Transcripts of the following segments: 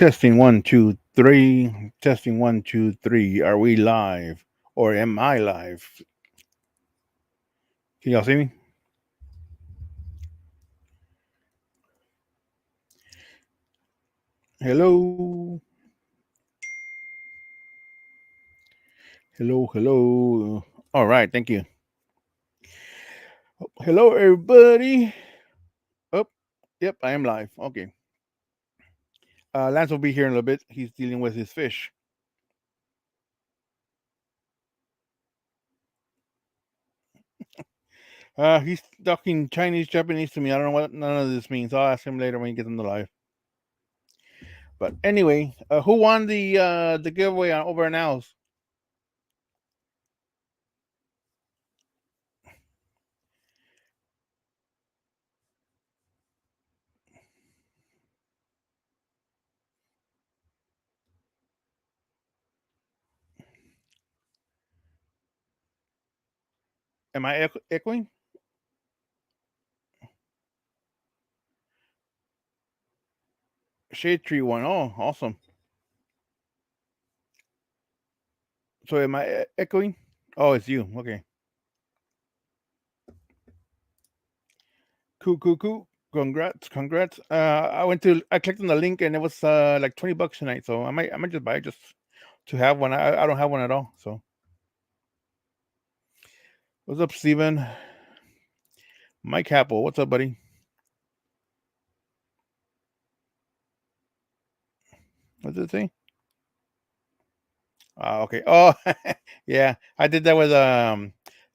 Testing one, two, three. Testing one, two, three. Are we live? Or am I live? Can y'all see me? Hello. Hello, hello. All right, thank you. Hello, everybody. Oh, yep, I am live. Okay. Lance will be here in a little bit. He's dealing with his fish. He's talking Chinese, Japanese to me. I don't know what none of this means. I'll ask him later when he gets on the live. But anyway, who won the giveaway on over an house? Am I echoing? Shade Tree won. Oh, awesome. So am I echoing? Oh, it's you. Okay. Cool, cool, cool. Congrats, congrats. I clicked on the link and it was like $20 tonight. So I might just buy it just to have one. I don't have one at all. So what's up, Steven? Mike Apple, what's up, buddy? What's it say? Okay. Oh, yeah. I did that with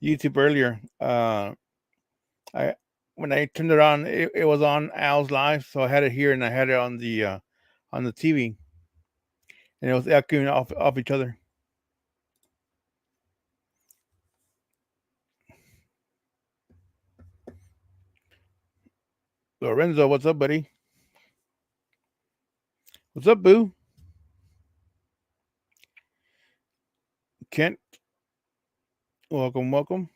YouTube earlier. I when I turned it on, it was on Al's live, so I had it here and I had it on the TV, and it was echoing off each other. Lorenzo, what's up, buddy? What's up, Boo? Kent, welcome, welcome.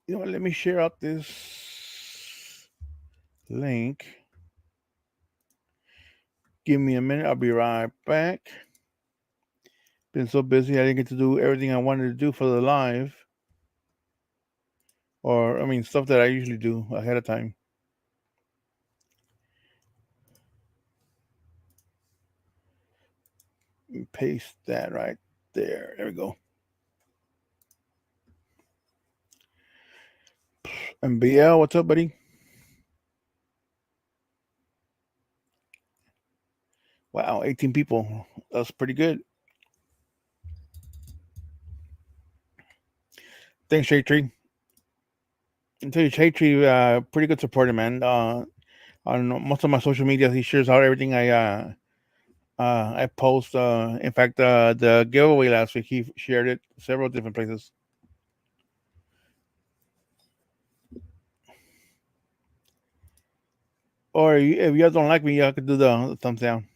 You know what? Let me share out this link. Give me a minute. I'll be right back. Been so busy, I didn't get to do everything I wanted to do for the live, or I mean, stuff that I usually do ahead of time. Paste that right there. There we go. And BL, what's up, buddy? Wow, 18 people. That's pretty good. Thanks, Shade Tree. I tell you, Shade Tree, pretty good supporter, man. On most of my social media, he shares out everything I post. In fact, the giveaway last week, he shared it several different places. Or if you guys don't like me, you could do the thumbs down.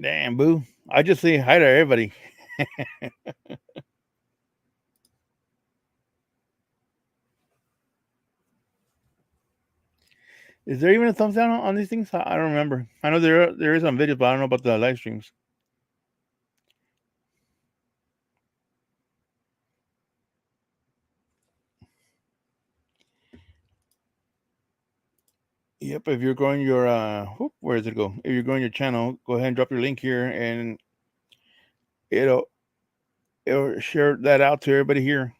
Damn, boo. I just say hi to everybody. Is there even a thumbs down on these things? I don't remember. I know there is on videos, but I don't know about the live streams. Yep, if you're growing your where does it go? If you're growing your channel, go ahead and drop your link here, and it'll it'll share that out to everybody here.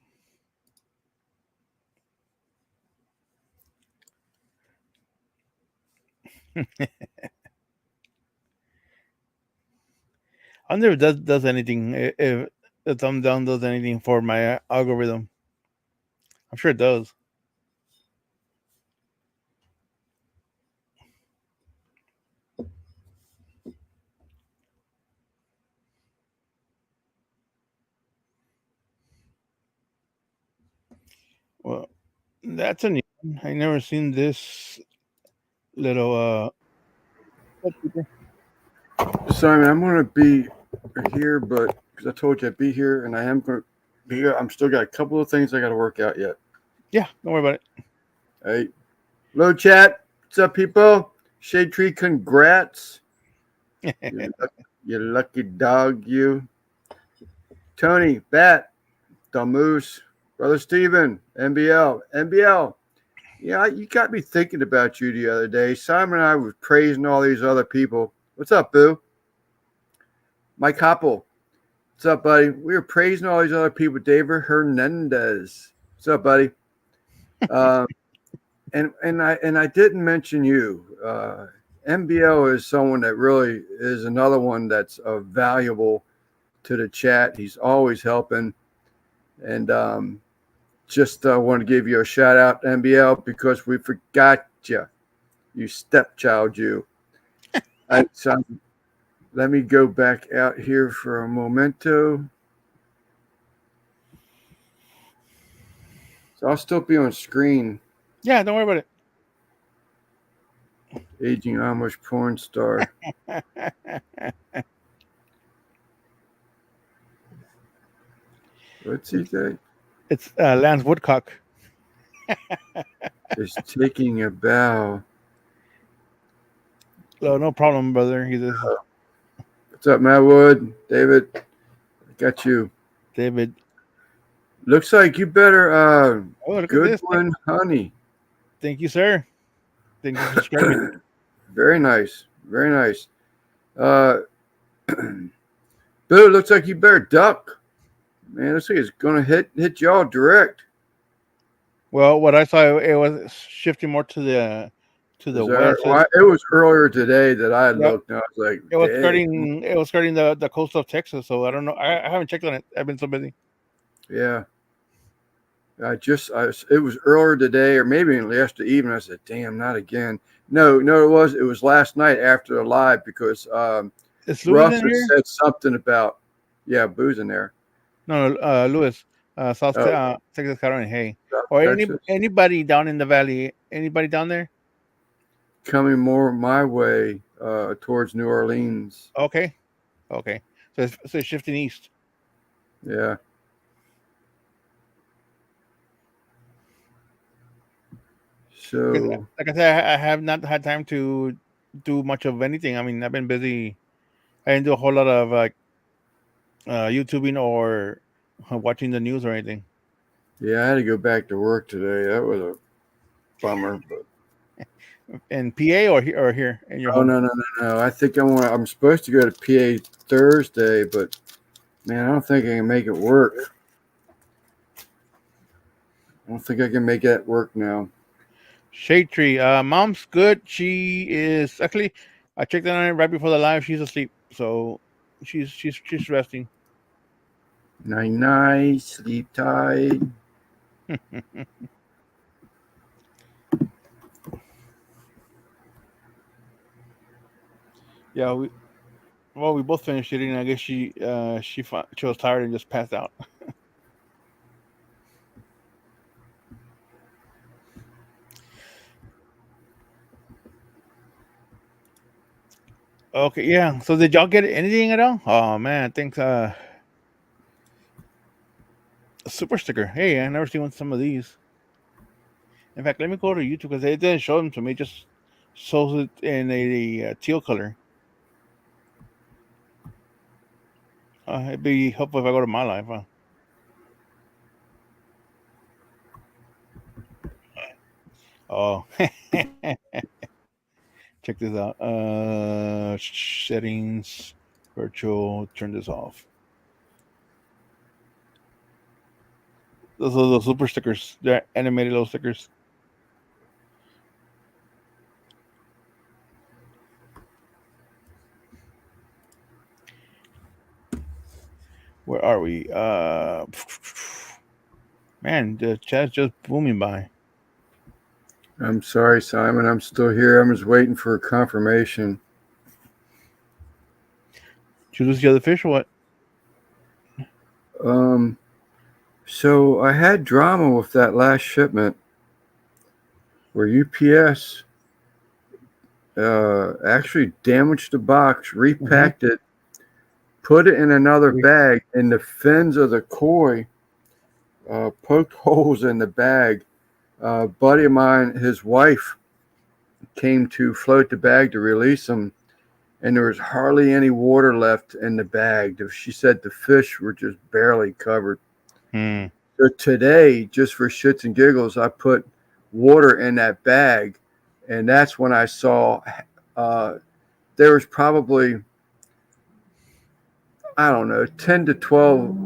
I wonder if it does anything. If the thumb down does anything for my algorithm. I'm sure it does. Well, that's a new one. I never seen this little Simon, I'm going to be here, but because I told you I'd be here, and I am going. here. I'm still got a couple of things I got to work out yet. Yeah, don't worry about Hey, hello, chat. What's up, people? Shade Tree, congrats. it. You lucky dog, you. Tony, Bat, the Moose, Brother Steven, NBL. Yeah, you got me thinking about you the other day. Simon and I were praising all these other people. What's up, Boo? Mike Hoppel. What's up, buddy? We were praising all these other people. David Hernandez. What's up, buddy? Um, and I didn't mention you. MBL is someone that really is another one that's valuable to the chat. He's always helping, and just want to give you a shout out, MBL, because we forgot you, you stepchild, you. So let me go back out here for a momento. So I'll still be on screen. Yeah, don't worry about it. Aging Amish porn star. What's he say? It's Lance Woodcock. Is taking a bow. Oh, no problem, brother. He's a What's up, Matt Wood? David, I got you. David. Looks like you better Oh, look at good this. one, honey. Thank you, sir. Thank you for subscribing. Very nice. Very nice. Bill, looks like you better duck. Man, looks like it's gonna hit y'all direct. Well, what I saw, it was shifting more to the west. It was earlier today that I Yep. looked and I was like, It was dang. skirting. It was skirting the coast of Texas. So I don't know. I haven't checked on it. I've been so busy. Yeah. It was earlier today or maybe yesterday evening. I said, damn, not again. No, it was last night after the live because Russ said something about booze in there. No, Lewis, South Texas, Carolina. Hey, or anybody down in the valley? Anybody down there? Coming more my way towards New Orleans. Okay. So it's shifting east. Yeah. So, like I said, I have not had time to do much of anything. I mean, I've been busy. I didn't do a whole lot of like YouTubing or watching the news or anything. Yeah, I had to go back to work today. That was a bummer. But in PA or here in your home? No. I think I'm supposed to go to PA Thursday, but man, I don't think I can make it work. I don't think I can make that work now. Shade Tree, mom's good. She is actually. I checked on her right before the live. She's asleep, so she's resting. Night, sleep tight. Yeah, we both finished eating. I guess she was tired and just passed out. Okay, yeah. So did y'all get anything at all? Oh man, thanks. Super sticker. Hey, I never seen some of these. In fact, let me go to YouTube because it didn't show them to me. It just shows it in a teal color. It'd be helpful if I go to my life. Huh? Oh, check this out. Settings, virtual. Turn this off. Those are the super stickers. They're animated little stickers. Where are we? Man, the chat's just booming by. I'm sorry, Simon. I'm still here. I'm just waiting for a confirmation. Did you lose the other fish or what? So I had drama with that last shipment where UPS actually damaged the box, repacked it, put it in another bag, and the fins of the koi poked holes in the bag. A buddy of mine, his wife, came to float the bag to release them, and there was hardly any water left in the bag. She said the fish were just barely covered. Hmm. So today, just for shits and giggles, I put water in that bag, and that's when I saw there was probably, I don't know, 10 to 12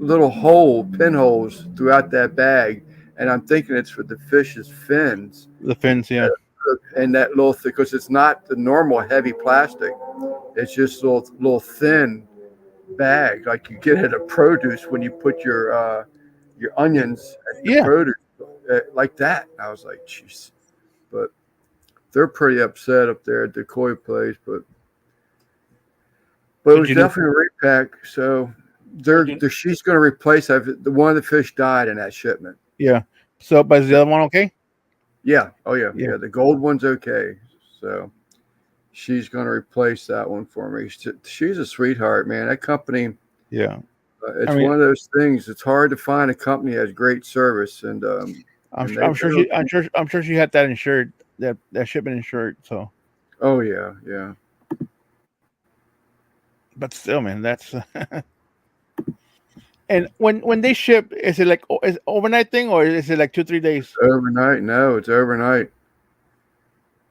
little pinholes throughout that bag, and I'm thinking it's for the fish's fins. The fins, yeah. And that little because it's not the normal heavy plastic. It's just little thin bag like you get at a produce when you put your onions at the Yeah. produce like that. I was like, jeez, but they're pretty upset up there at the koi place. But it So was you do, definitely a repack. So so you, she's going to replace the one of the fish died in that shipment. yeah. So, but is the other one okay? Yeah. Oh yeah. Yeah. Yeah. The gold one's okay. So she's going to replace that one for me. She's a sweetheart, man. That company. Yeah. I It's mean, one of those things. It's hard to find a company that has great service, and they I'm sure do. I'm sure she had that insured, that shipment insured. So, Oh yeah, yeah. but still, man, that's and when they ship, is it like is it overnight thing or is it like 2 3 days? Overnight? No, it's overnight.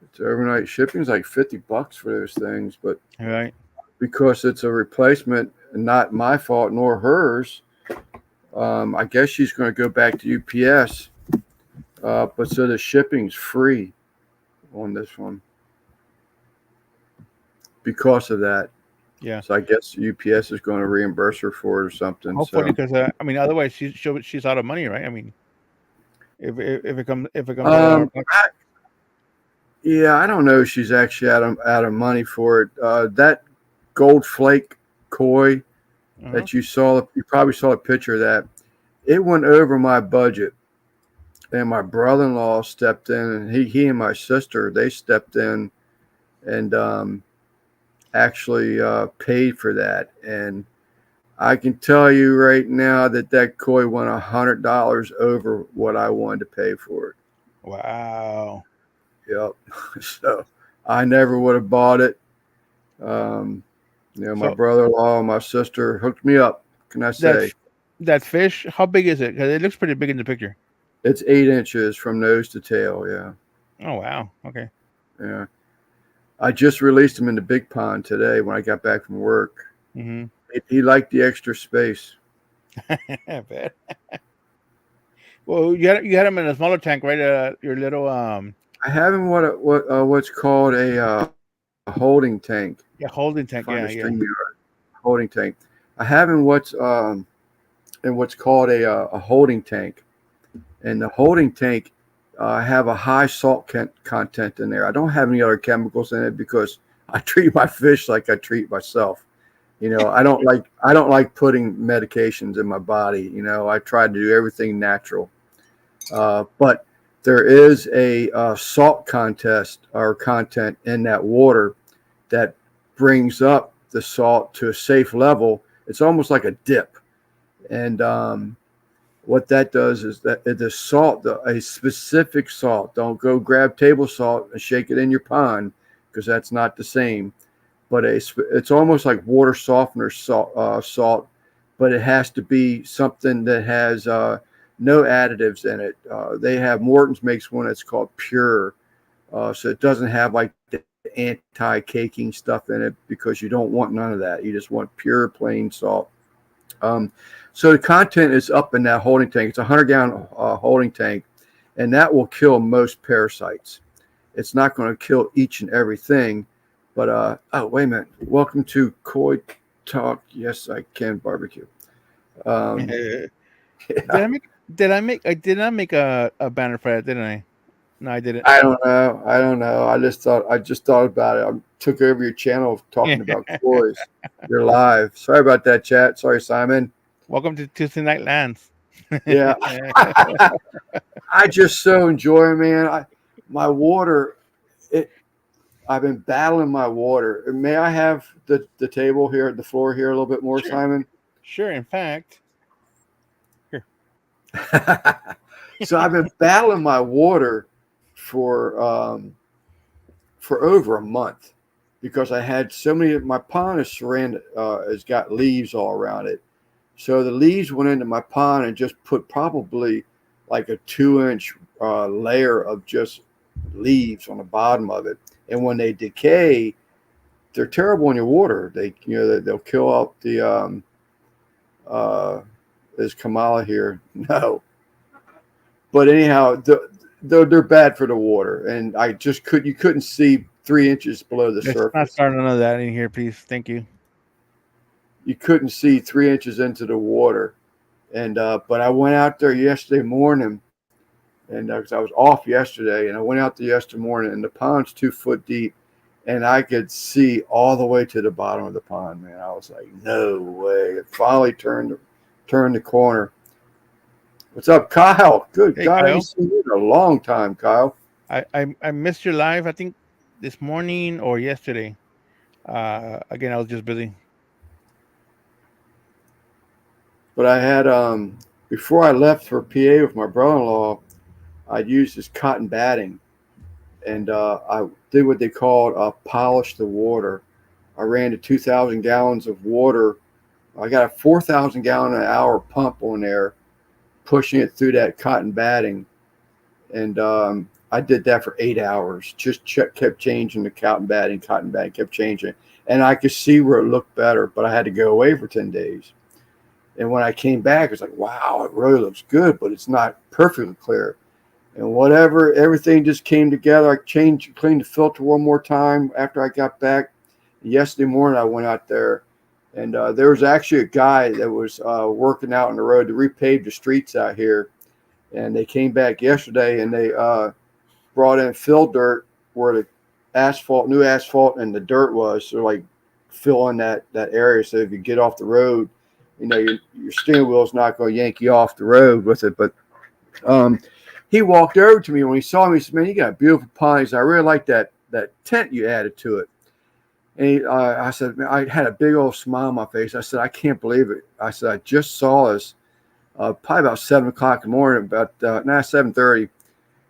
It's overnight. Shipping's like $50 for those things, but Right. because it's a replacement, and not my fault nor hers, I guess she's going to go back to UPS. But so the shipping's free on this one because of that. Yeah. So I guess UPS is going to reimburse her for it or something. Hopefully, So, because I mean, otherwise she's out of money, right? I mean, if it comes out of our um, pocket. yeah, I don't know if she's actually out of money for it. That gold flake koi Uh-huh. that you probably saw a picture of that. It went over my budget, and my brother-in-law stepped in, and he and my sister they stepped in and actually paid for that. And I can tell you right now that koi went $100 over what I wanted to pay for it. Wow. Yep. So I never would have bought it. Um, my So brother-in-law and my sister hooked me up. Can I that say that fish, how big is it? Because it looks pretty big in the picture. it's 8 inches from nose to tail? Yeah, Oh wow. Okay. yeah. I just released him in the big pond today when I got back from work. Mm-hmm. He liked the extra space. I bet. Well, you had them in a smaller tank, right? Your little I have him what's called a holding tank. yeah, holding tank. Find Yeah, a yeah. string yard holding tank. I have him in what's called a holding tank, and the holding tank have a high salt content in there. I don't have any other chemicals in it because I treat my fish like I treat myself. I don't like putting medications in my body. I try to do everything natural. But there is a salt contest or content in that water that brings up the salt to a safe level. It's almost like a dip, and what that does is that the salt, a specific salt, don't go grab table salt and shake it in your pond because that's not the same. But it's almost like water softener salt, but it has to be something that has no additives in it. They have Morton's makes one that's called Pure, so it doesn't have like the anti-caking stuff in it because you don't want none of that. You just want pure plain salt. So the content is up in that holding tank. It's a 100-gallon holding tank, and that will kill most parasites. It's not going to kill each and everything, but oh, wait a minute. Welcome to Koi Talk. Yes, I can barbecue. Did Yeah, I did not make a banner for that, didn't I? No, I didn't. I don't know. I don't know. I just thought about it. I took over your channel talking about kois. You're live. Sorry about that, chat. Sorry, Simon. Welcome to Tuesday Night Lands. Yeah. I just so enjoy, man. My water, I've been battling my water. May I have the table here, the floor here a little bit more, Sure. Simon? Sure. In fact, here. So I've been battling my water for over a month because I had so many. My pond is surrounded, has got leaves all around it. So the leaves went into my pond and just put probably like a 2 inch layer of just leaves on the bottom of it. And when they decay, they're terrible in your water. They'll kill out the uh, is Kamala here? No, but anyhow, they're bad for the water, and you couldn't see 3 inches below the Let's not surface. start none of that in here, please. Thank you. You couldn't see 3 inches into the water, and but I went out there yesterday morning, and 'cause I was off yesterday, and I went out there yesterday morning, and the pond's 2 foot deep, and I could see all the way to the bottom of the pond. Man, I was like, no way! It finally turned the corner. What's up, Kyle? Good Hey, God, I ain't Kyle. seen you in a long time, Kyle. I missed your live. I think this morning or yesterday. Again, I was just busy. But I had before I left for PA with my brother-in-law, I'd used this cotton batting, and I did what they called polish the water. I ran to 2,000 gallons of water. I got a 4,000 gallon an hour pump on there, pushing it through that cotton batting, and I did that for 8 hours. Just kept changing the cotton batting kept changing, and I could see where it looked better. But I had to go away for 10 days. And when I came back, it's like, wow, it really looks good, but it's not perfectly clear. And whatever, everything just came together. I cleaned the filter one more time after I got back. Yesterday morning, I went out there, and there was actually a guy that was working out on the road to repave the streets out here. And they came back yesterday, and they brought in fill dirt where the new asphalt, and the dirt was. So like fill in that area so if you get off the road, your steering wheel is not going to yank you off the road with it. But he walked over to me when he saw me. He said, "Man, you got a beautiful pond." He said, "I really like that tent you added to it." And I said, "Man," I had a big old smile on my face. I said, "I can't believe it." I said, "I just saw this probably about 7 o'clock in the morning, about 7:30."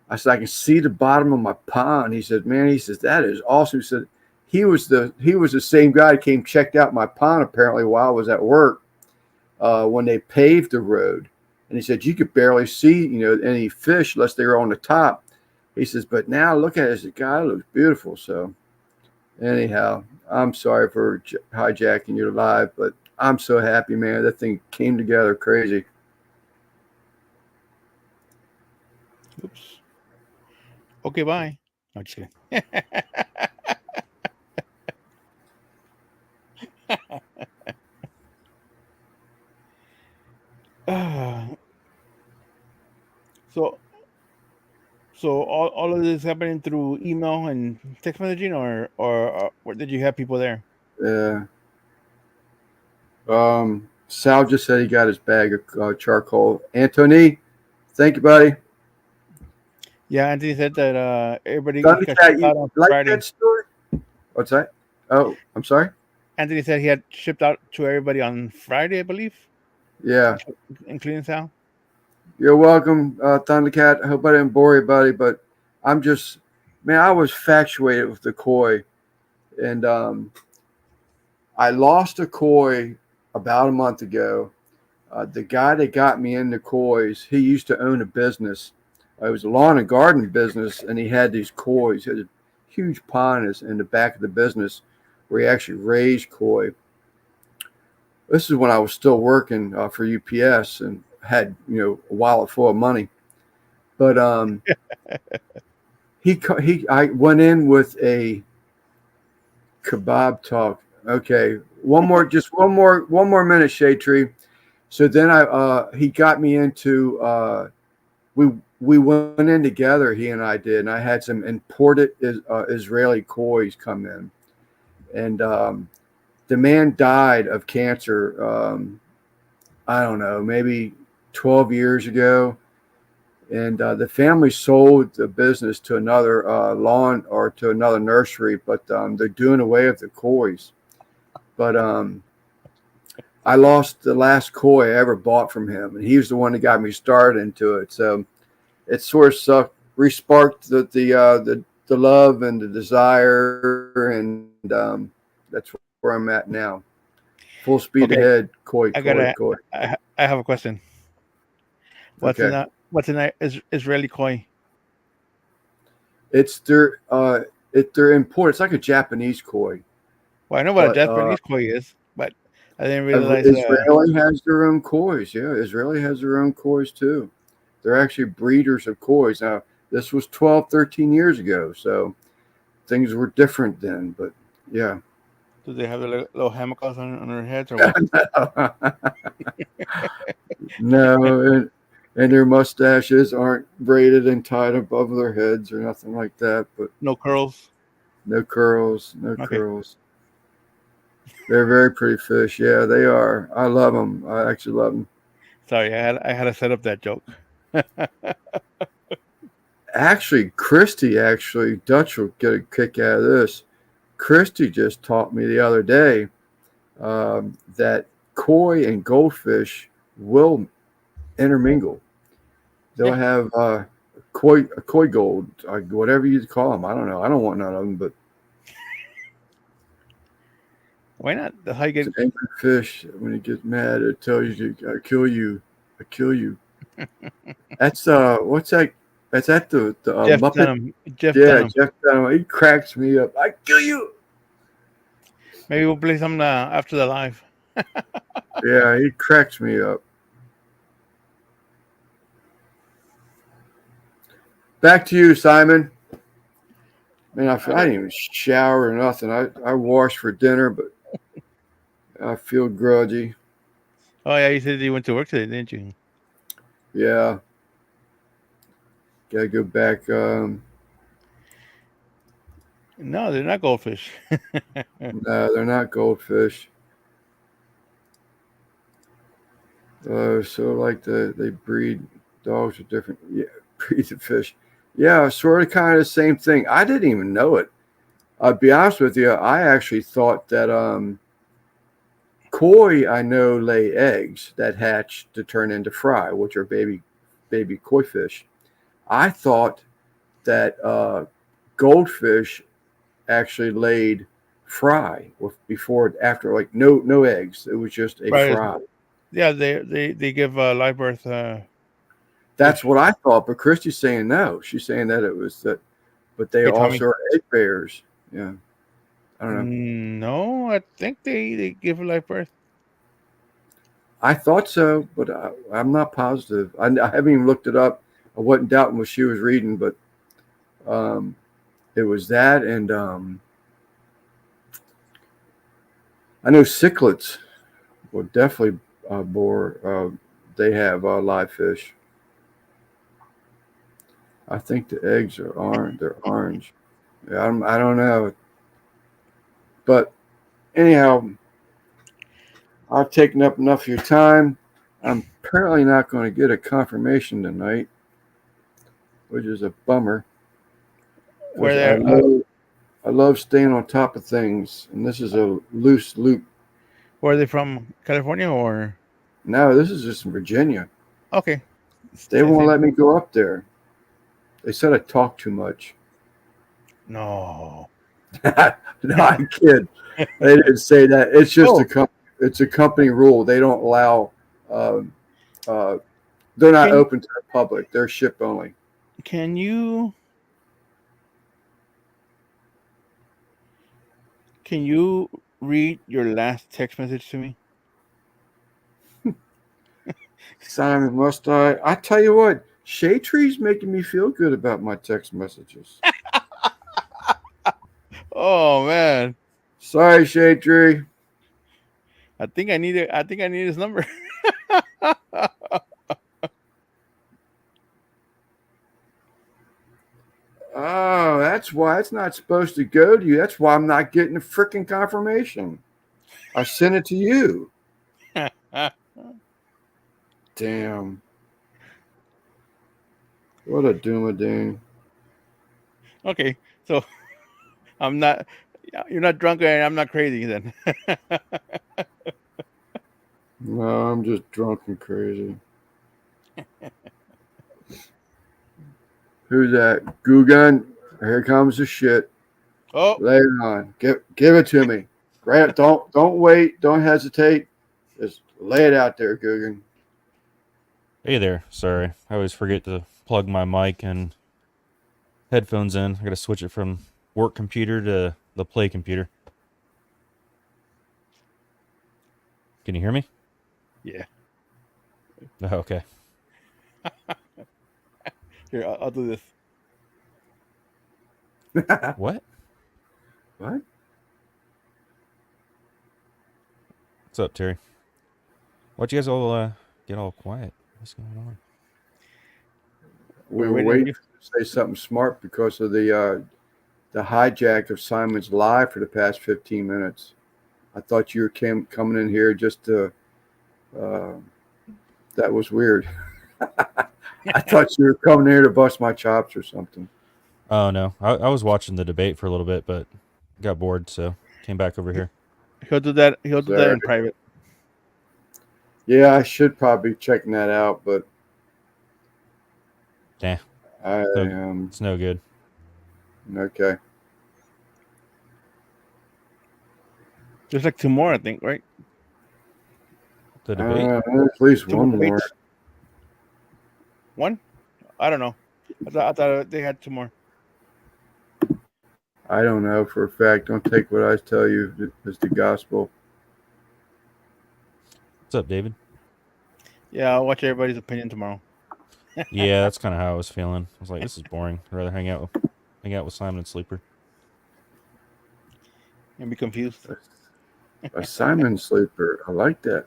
I said, "I can see the bottom of my pond." He said, "Man," he says, "that is awesome." He said, he was the same guy that came checked out my pond apparently while I was at work when they paved the road. And he said, you could barely see, any fish unless they were on the top. He says, but now look at it. The guy looks beautiful. So anyhow, I'm sorry for hijacking your live, but I'm so happy, man. That thing came together crazy. Oops. Okay, bye. No, just kidding. Uh, so so all of this happening through email and text messaging, or did you have people there? Yeah. Sal just said he got his bag of charcoal. Anthony, thank you, buddy. Yeah, Anthony said that everybody got Thundercat, shipped you out on like Friday. that story? What's that? Oh, I'm sorry. Anthony said he had shipped out to everybody on Friday, I believe, Yeah. including Sal. You're welcome, Thundercat. I hope I didn't bore you, buddy, but I'm just, man, I was infatuated with the koi. And I lost a koi about a month ago. The guy that got me into kois, he used to own a business. It was a lawn and garden business, and he had these kois. He had a huge pond in the back of the business where he actually raised koi. This is when I was still working for UPS and had, a wallet full of money. But I went in with a kebab talk. Okay, one more minute, Shade Tree. So then he got me into we went in together. He and I did, and I had some imported Israeli kois come in, and the man died of cancer. I don't know, maybe 12 years ago. And the family sold the business to another lawn or to another nursery, but they're doing away with the kois. But I lost the last koi I ever bought from him, and he was the one that got me started into it. So it sort of resparked the love and the desire, and that's where I'm at now. Full speed ahead, Okay, koi, I koi, gotta. koi. I have a question. Okay, What's in that Israeli koi? it's they're important. It's like a Japanese koi, Well, I know what a but Japanese koi is, but I didn't realize. Israeli has their own kois. Yeah, Israeli has their own kois too. They're actually breeders of kois. Now, this was 12, 13 years ago, so things were different then. But yeah, Do they have the little hammocks on their heads or what? no, and their mustaches aren't braided and tied above their heads or nothing like that. But No curls. no curls, no Okay, curls. They're very pretty fish. Yeah, they are. I love them. I actually love them. sorry, I had to set up that joke. Actually, Christy, Dutch will get a kick out of this. Christy just taught me the other day that koi and goldfish will intermingle. They'll Yeah, have a koi gold, whatever you call them. I don't know. I don't want none of them, but why not? That's how you it's get. an angry fish. When it gets mad, it tells you, "I kill you, I kill you." That's what's that? That's at the Jeff Muppet. Dunham. Jeff Yeah, Dunham. Jeff Dunham. He cracks me up. I kill you. Maybe we'll play some after the live. Yeah, he cracks me up. Back to you, Simon. Man, All I right. didn't even shower or nothing. I washed for dinner, but I feel grudgy. Oh yeah, you said you went to work today, didn't you? Yeah, gotta go back. No, they're not goldfish. No, they're not goldfish. So like they breed dogs with different breeds of fish. Yeah, sort of kind of the same thing. I didn't even know it. I'll be honest with you. I actually thought that koi, I know, lay eggs that hatch to turn into fry, which are baby koi fish. I thought that goldfish actually laid fry before after, like no eggs. It was just a Right. fry. Yeah, they give live birth That's fish. what I thought, but Christy's saying no. She's saying that it was that, but they Okay, also Tommy. are egg bearers. Yeah, I don't know. No, I think they give live birth. I thought so, but I'm not positive. I haven't even looked it up. I wasn't doubting what she was reading, but um, it was that, and I know cichlids will definitely bore. They have live fish. I think the eggs are orange. They're orange. Yeah, I don't know, but anyhow, I've taken up enough of your time. I'm apparently not going to get a confirmation tonight, which is a bummer Where because they're I love staying on top of things, and this is a loose loop. where are they from? California or No, this is just in Virginia. okay. They won't Same. let me go up there. They said I talk too much. No. No, I kid. They didn't say that. It's just Oh, it's a company rule. They don't allow. Um, uh, they're not can open to the public. They're ship only. can you can you read your last text message to me? Simon, must I? I tell you what, Shade Tree's making me feel good about my text messages. Oh man, Sorry, Shade Tree. I think I need his number. Oh, that's why it's not supposed to go to you. That's why I'm not getting a freaking confirmation. I sent it to you. Damn. What a doomading. Okay, so I'm not. You're not drunk and I'm not crazy then. No, I'm just drunk and crazy. Who's that? Gugan. Here comes the shit. Oh, Lay it on. Give it to me. Grab. Don't wait. Don't hesitate. Just lay it out there, Gugan. Hey there. Sorry, I always forget to plug my mic and headphones in. I gotta switch it from work computer to the play computer. Can you hear me? yeah. Oh, okay. Here, I'll do this. What? What? What's up, Terry? Why'd you guys all get all quiet? What's going on? We We're were waiting waiting for to say something smart because of the hijack of Simon's live for the past 15 minutes. I thought you were coming in here just to. That was weird. I thought you were coming here to bust my chops or something. Oh no, I was watching the debate for a little bit, but got bored, so came back over here. He'll do that. He'll do that Sorry. in private. Yeah, I should probably be checking that out, but Nah, I it's no good. okay. There's like 2 more, I think, right? The debate. At least 2 one more more. debates. 1? I don't know. I thought they had 2 more. I don't know for a fact. Don't take what I tell you as the gospel. What's up, David? Yeah, I'll watch everybody's opinion tomorrow. Yeah, that's kind of how I was feeling. I was like, this is boring. I'd rather hang out with Simon and Sleeper. And be confused. A Simon sleeper. I like that.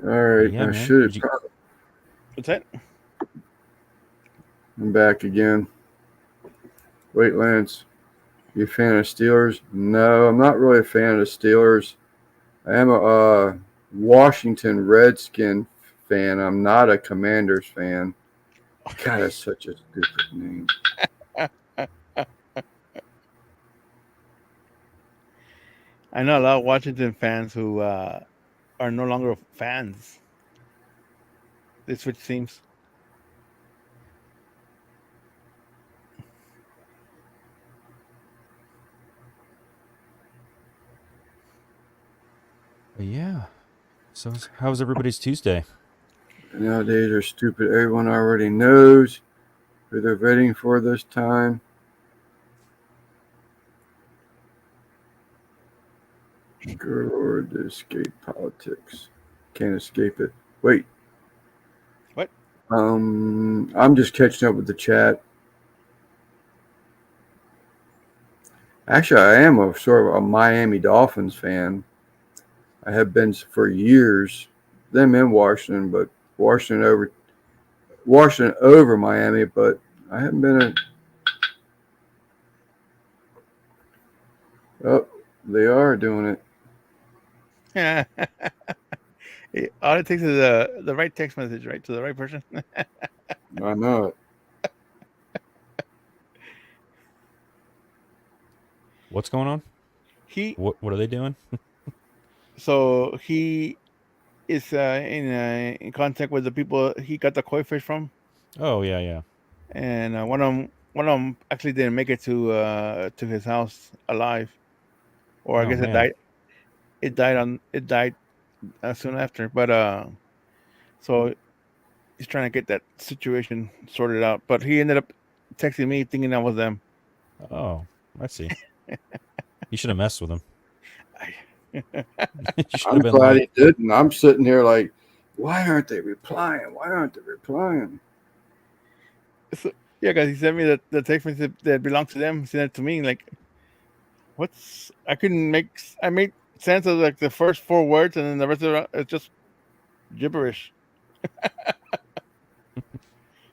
All right. Yeah, I man. should. What's that? I'm back again. Wait, Lance. You a fan of Steelers? No, I'm not really a fan of the Steelers. I am a Washington Redskin fan. I'm not a Commanders fan. God, that's such a stupid name. I know a lot of Washington fans who are no longer fans. They switch teams. But yeah. So how was everybody's Tuesday? Nowadays are stupid. Everyone already knows who they're voting for this time. Good Lord, to escape politics. Can't escape it. Wait. What? I'm just catching up with the chat. Actually, I am a sort of a Miami Dolphins fan. I have been for years. Them in Washington, but Washington over Miami, but I haven't been a. Oh, they are doing it. All it takes is the right text message, right, to the right person. I know it. What's going on? What are they doing? So he is in contact with the people he got the koi fish from, Oh yeah. and one of them actually didn't make it to his house alive, or I Oh, guess it man. died. It died soon after, but so he's trying to get that situation sorted out. But he ended up texting me thinking that was them. Oh, I see. You should have messed with him. You should I'm have been glad like, he didn't. I'm sitting here like, why aren't they replying? Why aren't they replying? So, yeah, guys, he sent me the text message that belonged to them. He sent it to me. Like, I made sense of like the first 4 words, and then the rest of it it's just gibberish.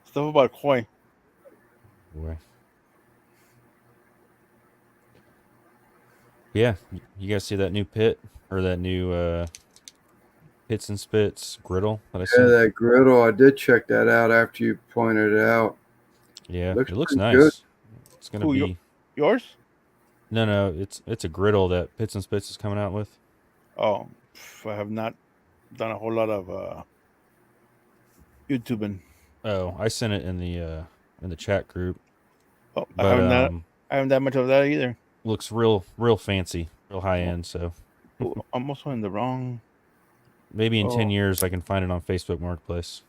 Stuff about koi. boy. Yeah, you guys see that new pit or that new Pits and Spits griddle that I Yeah, sent? that griddle. I did check that out after you pointed it out. Yeah, Looks it looks pretty nice. good. It's gonna Who, be yours? no. It's a griddle that Pits and Spits is coming out with. Oh, I have not done a whole lot of YouTubing. Oh, I sent it in the chat group, Oh, but I haven't that much of that either. looks real fancy, real high end. So Ooh, I'm also in the wrong. maybe in 10 Oh. years I can find it on Facebook Marketplace.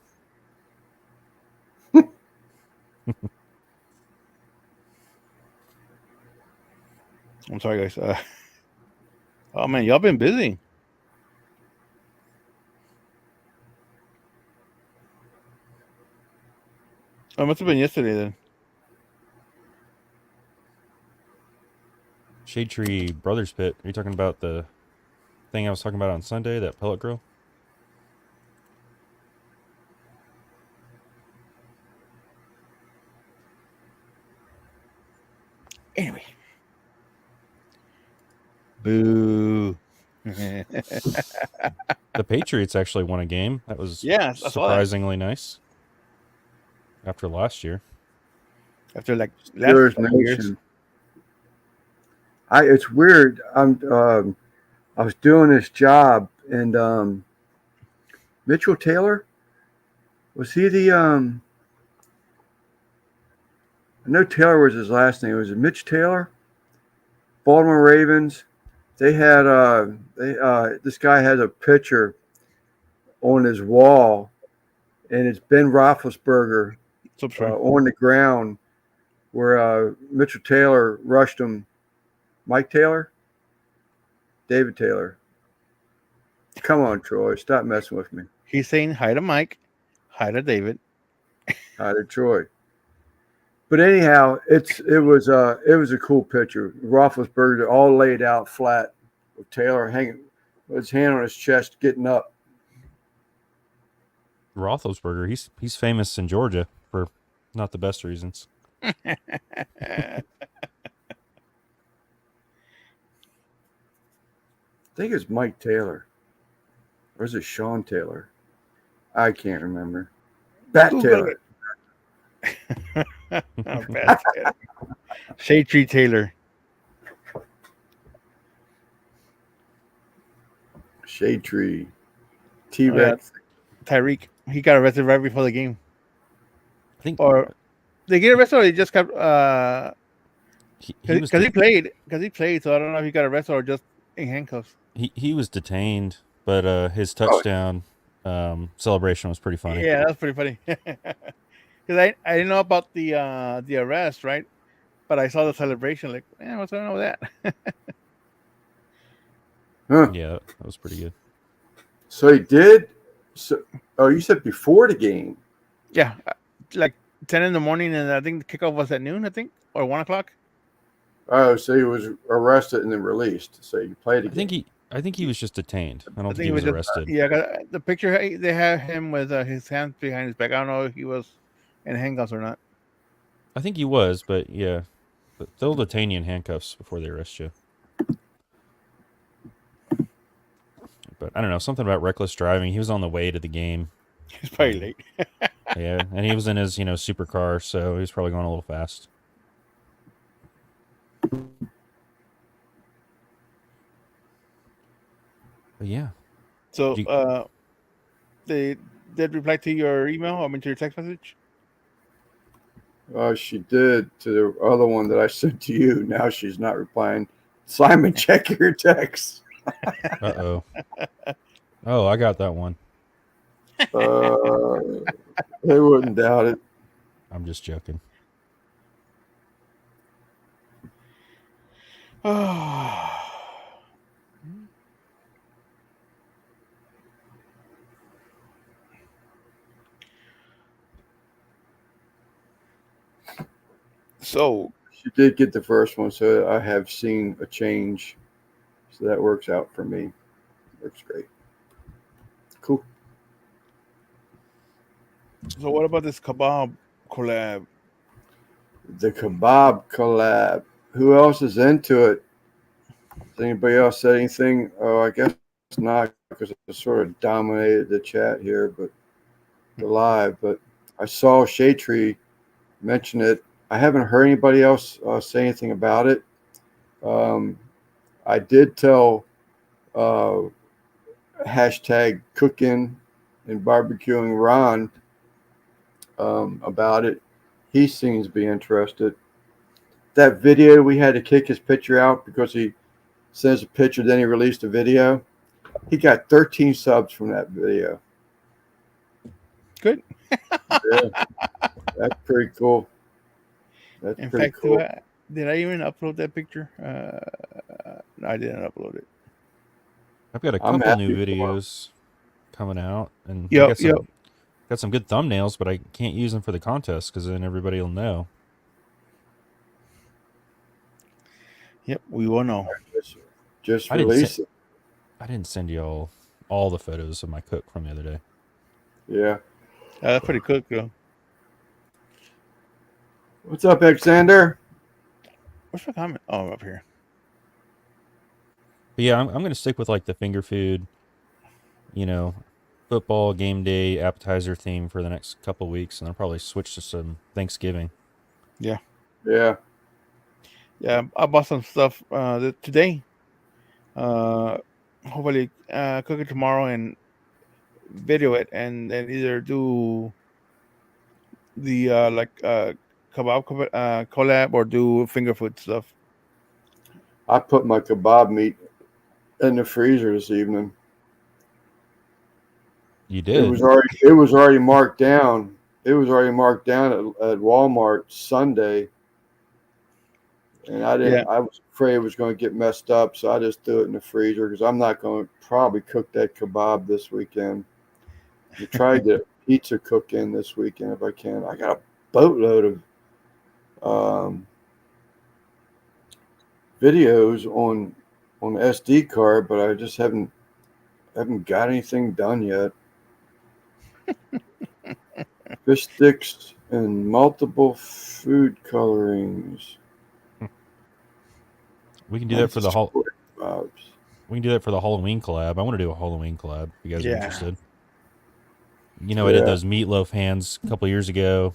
I'm sorry, guys. Oh man, y'all been busy. It must have been yesterday then. Shade Tree Brothers Pit. Are you talking about the thing I was talking about on Sunday, that pellet grill? Anyway. Boo. The Patriots actually won a game. That was Yeah, I saw that. surprisingly nice after last year. After like Steelers last years. Nation. It's weird. I was doing this job, and Mitchell Taylor, was he the I know Taylor was his last name. Was it Mitch Taylor? Baltimore Ravens. They had this guy has a picture on his wall, and it's Ben Roethlisberger on the ground where Mitchell Taylor rushed him. Mike Taylor? David Taylor. Come on, Troy. Stop messing with me. He's saying hi to Mike, hi to David. Hi to Troy. But anyhow, it was a cool picture. Roethlisberger all laid out flat with Taylor hanging with his hand on his chest, getting up. Roethlisberger, he's famous in Georgia for not the best reasons. I think it's Mike Taylor. Or is it Sean Taylor? I can't remember. Bat Taylor. Shade Tree Taylor. Shade Tree. T-Rex. Tyreek. He got arrested right before the game. I think, or they get arrested, or he just got because he played. So I don't know if he got arrested or just in handcuffs. He was detained, but his touchdown celebration was pretty funny. Yeah, that's pretty funny. Because I didn't know about the arrest, right? But I saw the celebration. Like, what's going on with that? Huh. Yeah, that was pretty good. So he did. So, you said before the game? Yeah, like 10 in the morning, and I think the kickoff was at noon. I think, or 1 o'clock. Oh, so he was arrested and then released. So he played a game. I think he was just detained. I don't think he was arrested. Yeah, the picture they have him with his hands behind his back. I don't know if he was in handcuffs or not. I think he was, but yeah, but they'll detain you in handcuffs before they arrest you. But I don't know, something about reckless driving. He was on the way to the game. He's probably late. Yeah, and he was in his supercar, so he was probably going a little fast. But yeah. So they did reply to your email. I mean, to your text message. She did to the other one that I sent to you. Now she's not replying. Simon, check your text. Uh-oh. Oh, I got that one. They wouldn't doubt it. I'm just joking. So she did get the first one, so I have seen a change. So that works out for me. Works great. Cool. So what about this kebab collab? The kebab collab. Who else is into it? Has anybody else said anything? Oh, I guess not, because it sort of dominated the chat here, but the live. But I saw Shade Tree mention it I haven't heard anybody else say anything about it. Um, I did tell uh, hashtag cooking and barbecuing Ron about it. He seems to be interested. That video, we had to kick his picture out because he sends a picture, then he released a video. He got 13 subs from that video. Good. Yeah, that's pretty cool. That's In pretty fact, cool. did I even upload that picture? No, I didn't upload it. I've got a I'm couple new happy for him. videos coming out, and I Yep, got yep, some good thumbnails, but I can't use them for the contest because then everybody will know. yep. We will know. Just I didn't send release it. I didn't send you all the photos of my cook from the other day. Yeah. That's pretty cool, though. What's up, Alexander? What's my comment? Oh, up here. But yeah, I'm gonna stick with like the finger food, you know, football game day appetizer theme for the next couple weeks, and I'll probably switch to some Thanksgiving. Yeah, Yeah. yeah. I bought some stuff today. Hopefully, cook it tomorrow and video it, and then either do the collab or do finger food stuff. I put my kebab meat in the freezer this evening. You It did. was already marked down. It was already marked down at Walmart Sunday, and Yeah, I was afraid it was going to get messed up, so I just threw it in the freezer because I'm not going to probably cook that kebab this weekend. I try to get pizza cook in this weekend if I can. I got a boatload of videos on the SD card, but I just haven't got anything done yet. Fish sticks and multiple food colorings. We can do that Nice for the square kebabs. we can do that for the Halloween collab. I want to do a Halloween collab if you guys are yeah, interested. You know, I did Yeah, those meatloaf hands a couple years ago.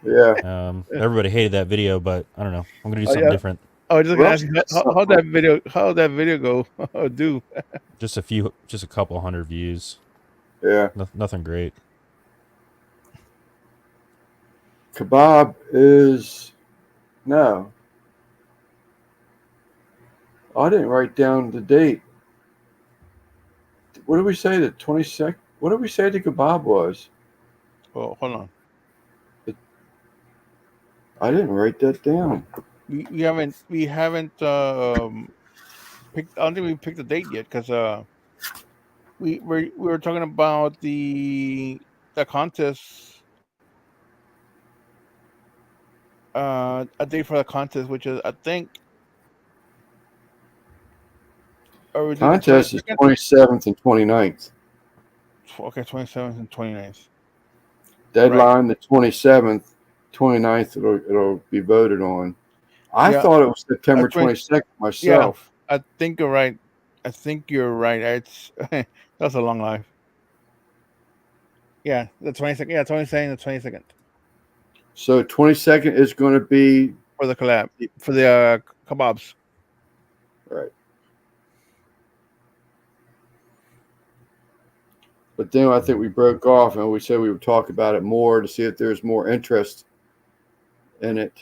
yeah. Everybody hated that video, but I don't know. I'm gonna do Oh something yeah. different. I was just gonna ask Russ you got something. how that video go do. Just a couple hundred views. Yeah, Nothing great. kebab is no. I didn't write down the date. What did we say? The 22nd. What did we say the kebab was? Oh, hold on. I didn't write that down. We haven't picked. I don't think we picked the date yet because we were talking about the contest, a date for the contest, which is I think, or we do the Contest is 22nd. 27th and 29th. Okay, 27th and 29th. Right. Deadline the 27th, 29th. It'll be voted on. I Yeah. thought it was September 20, 22nd yeah. myself. I think you're right. I think you're right. It's that's a long life. Yeah, the 22nd. Yeah, 22nd, the 22nd So 22nd is going to be for the collab for the kebabs. right. But then I think we broke off and we said we would talk about it more to see if there's more interest in it.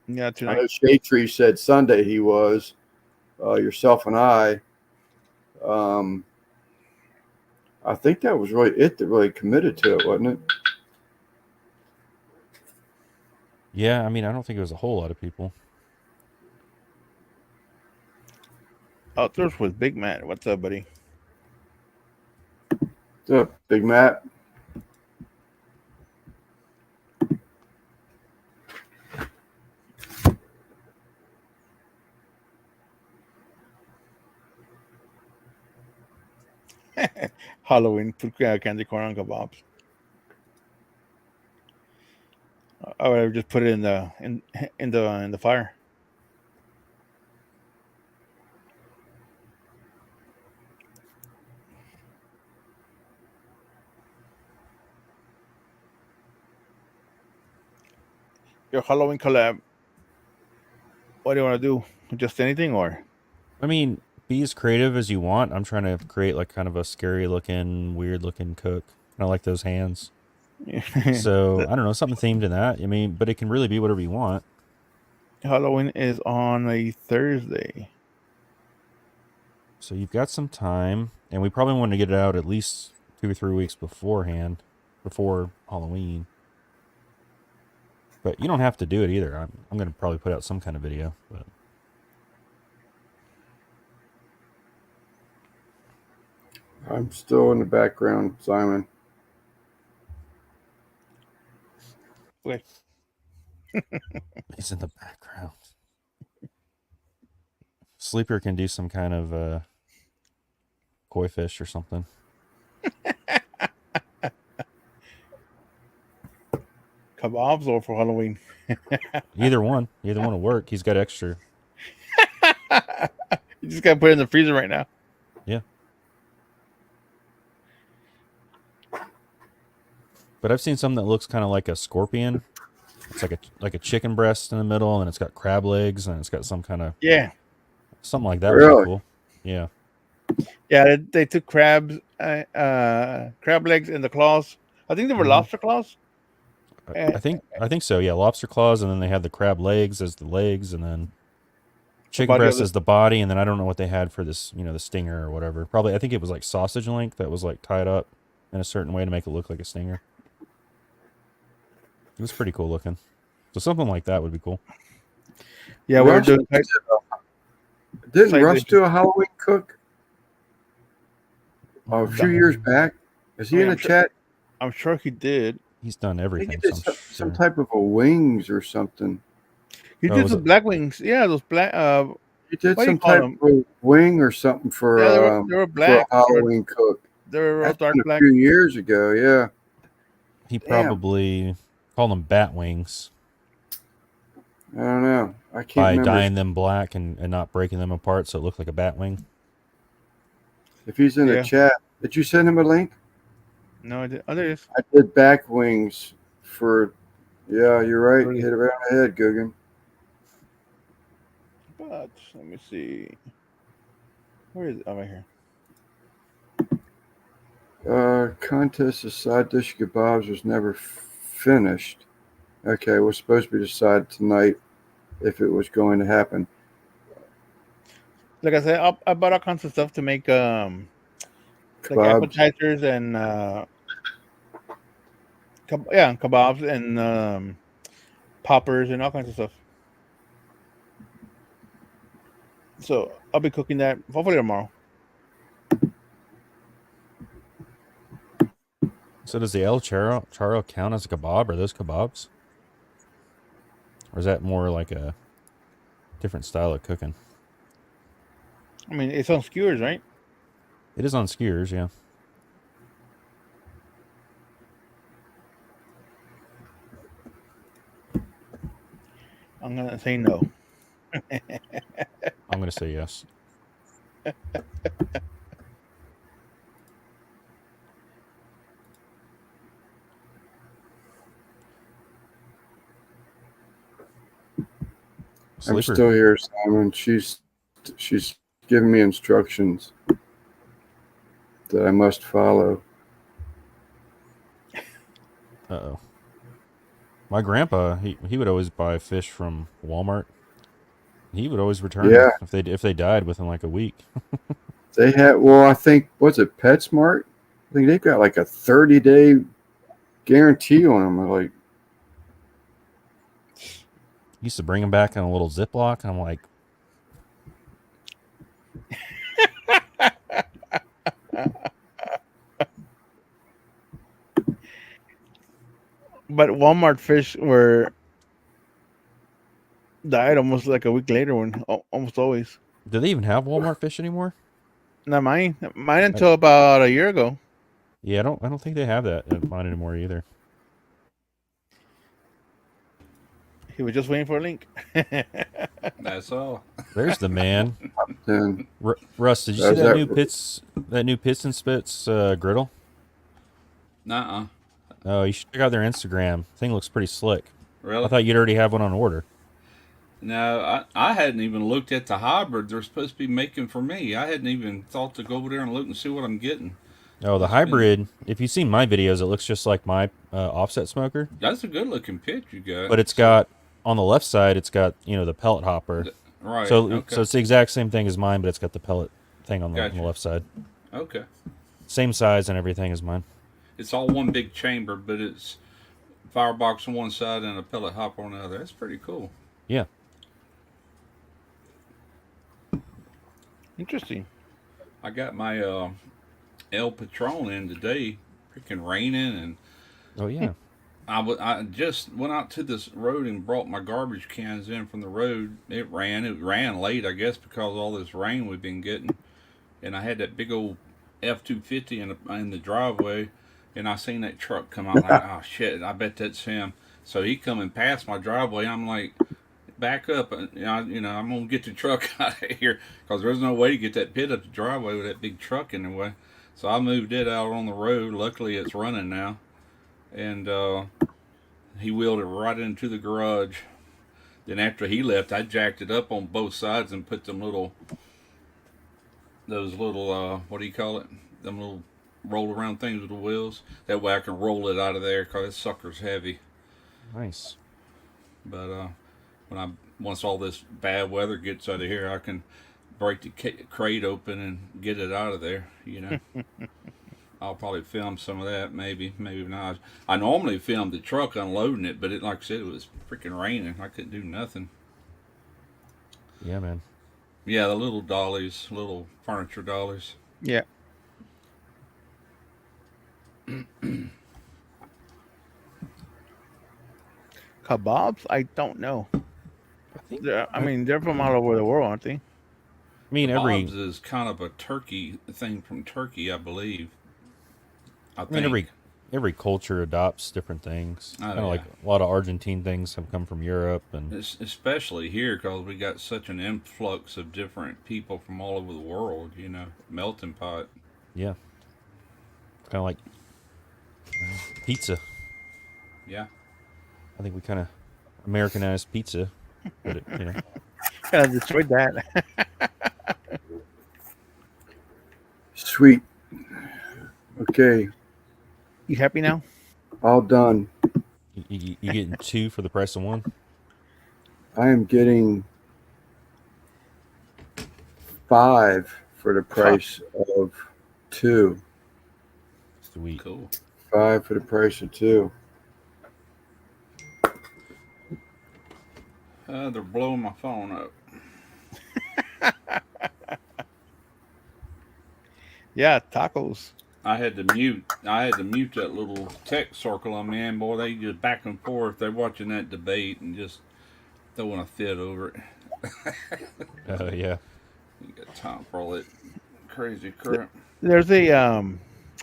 Yeah, I tonight. know Shade Tree said Sunday he was, yourself and I. Um, I think that was really it that really committed to it, wasn't it? Yeah, I mean, I don't think it was a whole lot of people. Outdoors with Big Matt. What's up, buddy? What's up, Big Matt? Halloween put candy corn on kebabs. I would have just put it in the fire. your Halloween collab. What do you want to do? Just anything, or I mean, be as creative as you want. I'm trying to create like kind of a scary looking, weird looking cook. I like those hands. So I don't know, something themed in that. I mean, but it can really be whatever you want. Halloween is on a Thursday. So you've got some time, and we probably want to get it out at least 2 or 3 weeks beforehand, before Halloween. But you don't have to do it either. I'm going to probably put out some kind of video. But I'm still in the background, Simon. Okay. he's in the background. Sleeper can do some kind of koi fish or something. Kebabs or for Halloween? Either one will work. He's got extra. You just gotta put it in the freezer right now. Yeah. But I've seen some that looks kind of like a scorpion. It's like a chicken breast in the middle, and it's got crab legs, and it's got some kind of something like that. Really? Would be cool. Yeah. Yeah, they took crab legs and the claws. I think they were lobster claws. I think so. Yeah, lobster claws, and then they had the crab legs as the legs, and then chicken breast as the body, and then I don't know what they had for this, the stinger or whatever. Probably, I think it was like sausage link that was like tied up in a certain way to make it look like a stinger. It was pretty cool looking. So something like that would be cool. Yeah, we're doing. Didn't Russ do a Halloween cook a few years back? Is he in the chat? I'm sure he did. He's done everything. He did some type of a wings or something. He did some black wings. Yeah, those black. He did some type of wing or something for they were black for a Halloween cook. They were dark black. A few years ago, yeah. He probably called them bat wings. I don't know. I can't by remember. dyeing them black and not breaking them apart so it looked like a bat wing. If he's in the chat, did you send him a link? No, I did. I did. I did back wings for. Yeah, you're right. Really? Hit around the head, Guggen. But let me see. Where is it? Oh, right here. Contest of side dish kebabs was never finished. Okay, we're supposed to be decided tonight if it was going to happen. Like I said, I bought all kinds of stuff to make like appetizers and kebabs and poppers and all kinds of stuff. So I'll be cooking that hopefully tomorrow. So does the El Charro count as a kebab? Are those kebabs? Or is that more like a different style of cooking? I mean, it's on skewers, right? It is on skewers, yeah. I'm going to say no. I'm going to say yes. I'm still here, Simon. She's giving me instructions that I must follow. Uh-oh. My grandpa, he would always buy fish from Walmart. He would always return them if they died within like a week. They had, I think, what's it, PetSmart? I think they've got like a 30-day guarantee on them. Like, used to bring them back in a little Ziploc, and I'm like, but Walmart fish were died almost like a week later. When almost always. Do they even have Walmart fish anymore? Not mine. Mine until about a year ago. Yeah, I don't think they have that at mine anymore either. He was just waiting for a link. That's all. There's the man. Russ, did you see that new Pits and Spits griddle? Nuh-uh. Oh, you should check out their Instagram. Thing looks pretty slick. Really? I thought you'd already have one on order. No, I hadn't even looked at the hybrid they're supposed to be making for me. I hadn't even thought to go over there and look and see what I'm getting. Oh, the It's been- hybrid. If you've seen my videos, it looks just like my offset smoker, That's a good looking pitch you got. but it's got on the left side. It's got the pellet hopper. Right. So okay. so it's the exact same thing as mine, but it's got the pellet thing on the Gotcha. left side. Okay. Same size and everything as mine. It's all one big chamber, but it's firebox on one side and a pellet hopper on the other. That's pretty cool. Yeah. Interesting. I got my El Patron in today. Freaking raining, and Oh yeah. I just went out to this road and brought my garbage cans in from the road. It ran late, I guess, because of all this rain we've been getting. And I had that big old F-250 in the driveway, and I seen that truck come out. Like, oh shit! I bet that's him. So he coming past my driveway. I'm like, back up, and I'm gonna get the truck out of here because there's no way to get that pit up the driveway with that big truck in the way. So I moved it out on the road. Luckily, it's running now. And he wheeled it right into the garage. Then after he left, I jacked it up on both sides and put those little what do you call it? Them little roll around things with the wheels. That way I can roll it out of there because that sucker's heavy. Nice. But once all this bad weather gets out of here, I can break the crate open and get it out of there. I'll probably film some of that, maybe not. I normally film the truck unloading it, but like I said, it was freaking raining. I couldn't do nothing. Yeah, man. Yeah, the little dollies, little furniture dollies. Yeah. Kebabs? I don't know. I mean, they're from all over the world, aren't they? I mean, every Bob's is kind of a turkey thing from Turkey, I believe. I mean, think. every culture adopts different things. Oh, Kind of yeah. like a lot of Argentine things have come from Europe, and Especially here because we got such an influx of different people from all over the world, melting pot. yeah, kind of like pizza. Yeah. I think we kind of Americanized pizza, but Kind of destroyed that. Sweet. Okay, You happy now? all done. you getting two for the price of one. I am getting 5 for the price of 2. Sweet. Cool. 5 for the price of 2. They're blowing my phone up. Yeah, tacos. I had to mute that little tech circle I'm in. Boy, they just back and forth. They're watching that debate and just throwing a fit over it. Yeah. You got time for all that crazy crap. There's a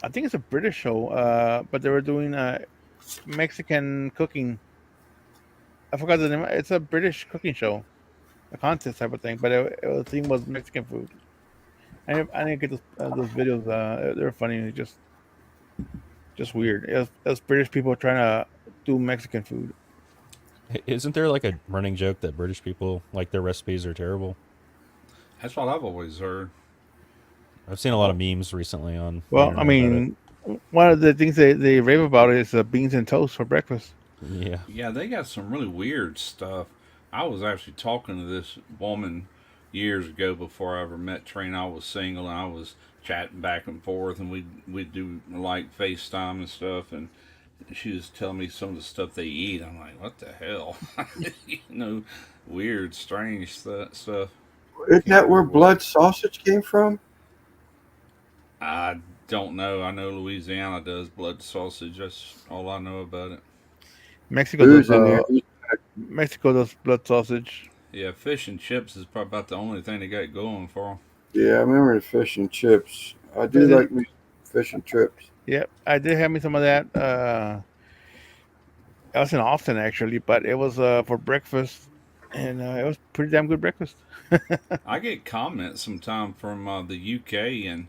I think it's a British show, but they were doing Mexican cooking. I forgot the name. It's a British cooking show, a contest type of thing, but the theme was Mexican food. I didn't get those videos. They're funny. Just weird. It was British people trying to do Mexican food. Isn't there like a running joke that British people like their recipes are terrible? That's what I've always heard. I've seen a lot of memes recently on. the Well, internet I about mean, one of the things they rave about is beans and toast for breakfast. it. Yeah. Yeah, they got some really weird stuff. I was actually talking to this woman years ago before I ever met Trina. I was single and I was chatting back and forth, and we'd do like FaceTime and stuff, and she was telling me some of the stuff they eat. I'm like, what the hell? Weird, strange stuff. Isn't that where blood sausage came from? I don't know. I know Louisiana does blood sausage. That's all I know about it. Mexico Who's in there? does blood sausage. Yeah, fish and chips is probably about the only thing they got going for 'em. Yeah, I remember the fish and chips. I do Mhm. like me fish and chips. Yep, I did have me some of that. I was in Austin actually, but it was for breakfast, and it was pretty damn good breakfast. I get comments sometime from the UK, and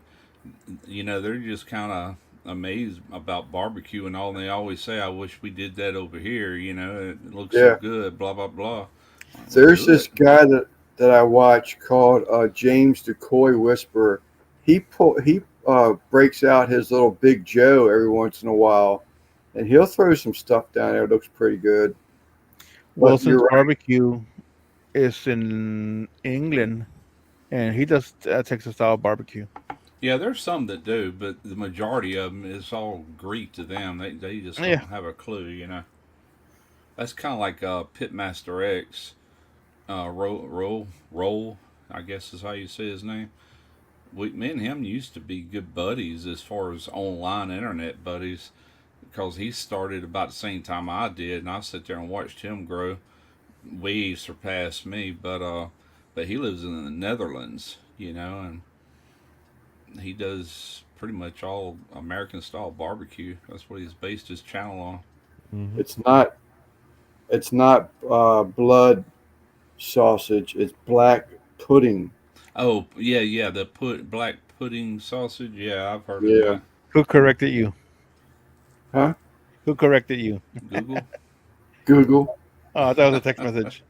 they're just kind of amazed about barbecue and all. And they always say, "I wish we did that over here." It looks so Yeah. good. Blah blah blah. Like, well, There's do this it. guy that I watch called James Decoy Whisperer. He breaks out his little Big Joe every once in a while, and he'll throw some stuff down there. It looks pretty good. But Wilson's you're right. Barbecue is in England, and he does Texas style barbecue. Yeah, there's some that do, but the majority of them is all Greek to them. They just Yeah, don't have a clue. That's kind of like Pitmaster X, roll. I guess is how you say his name. Me and him used to be good buddies as far as online internet buddies because he started about the same time I did, and I sit there and watched him grow. Way surpassed me, but he lives in the Netherlands, and he does pretty much all American style barbecue. That's what he's based his channel on. Hmm. It's not blood sausage. It's black pudding. Oh yeah, the black pudding sausage. Yeah, I've heard of Yeah. that. who corrected you? Huh? Who corrected you? Google. Google. Oh, I thought it was a text message.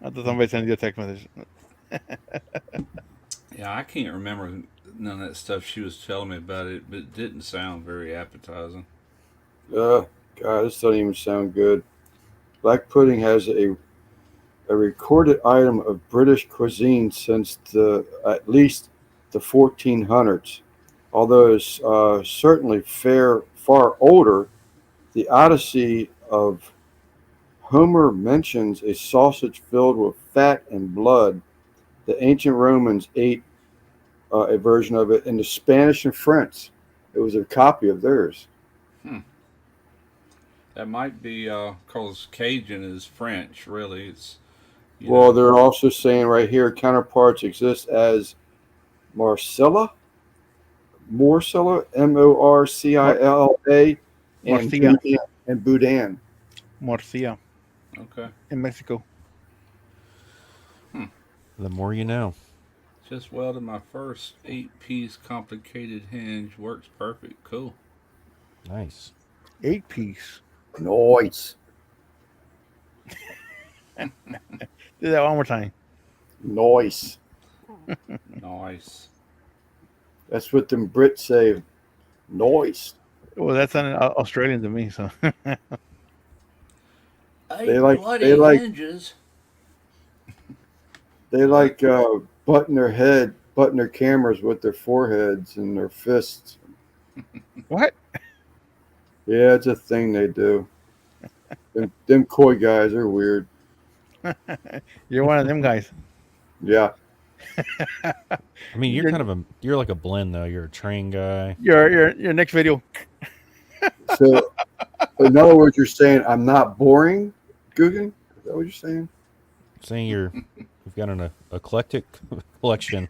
I thought somebody sent you a text message. Yeah, I can't remember none of that stuff she was telling me about it, but it didn't sound very appetizing. God, this doesn't even sound good. Black pudding has a recorded item of British cuisine since at least the 1400s. Although it's certainly far older, the Odyssey of Homer mentions a sausage filled with fat and blood. The ancient Romans ate a version of it in the Spanish and French. It was a copy of theirs. Hmm. That might be because Cajun is French. Really, it's you Well, know. they're also saying right here counterparts exist as Marcella, Mor- Morcilla, and Morcilla, Boudin. Morcilla Okay. in Mexico. Hmm. The more you know. Just welded my first 8-piece complicated hinge. Works perfect. Cool. Nice. 8-piece. Noise. Do that one more time. Noise. Nice. That's what them Brits say. Noise. Well, that sounded Australian to me. So They 8 like bloody they like hinges. they like button their cameras with their foreheads and their fists. what? Yeah, it's a thing they do. Them coy guys are weird. You're one of them guys. Yeah. I mean, You're you're like a blend though. You're a train guy. your next video. So, in other words, you're saying I'm not boring, Guggen? Is that what you're saying? Saying you've got an eclectic collection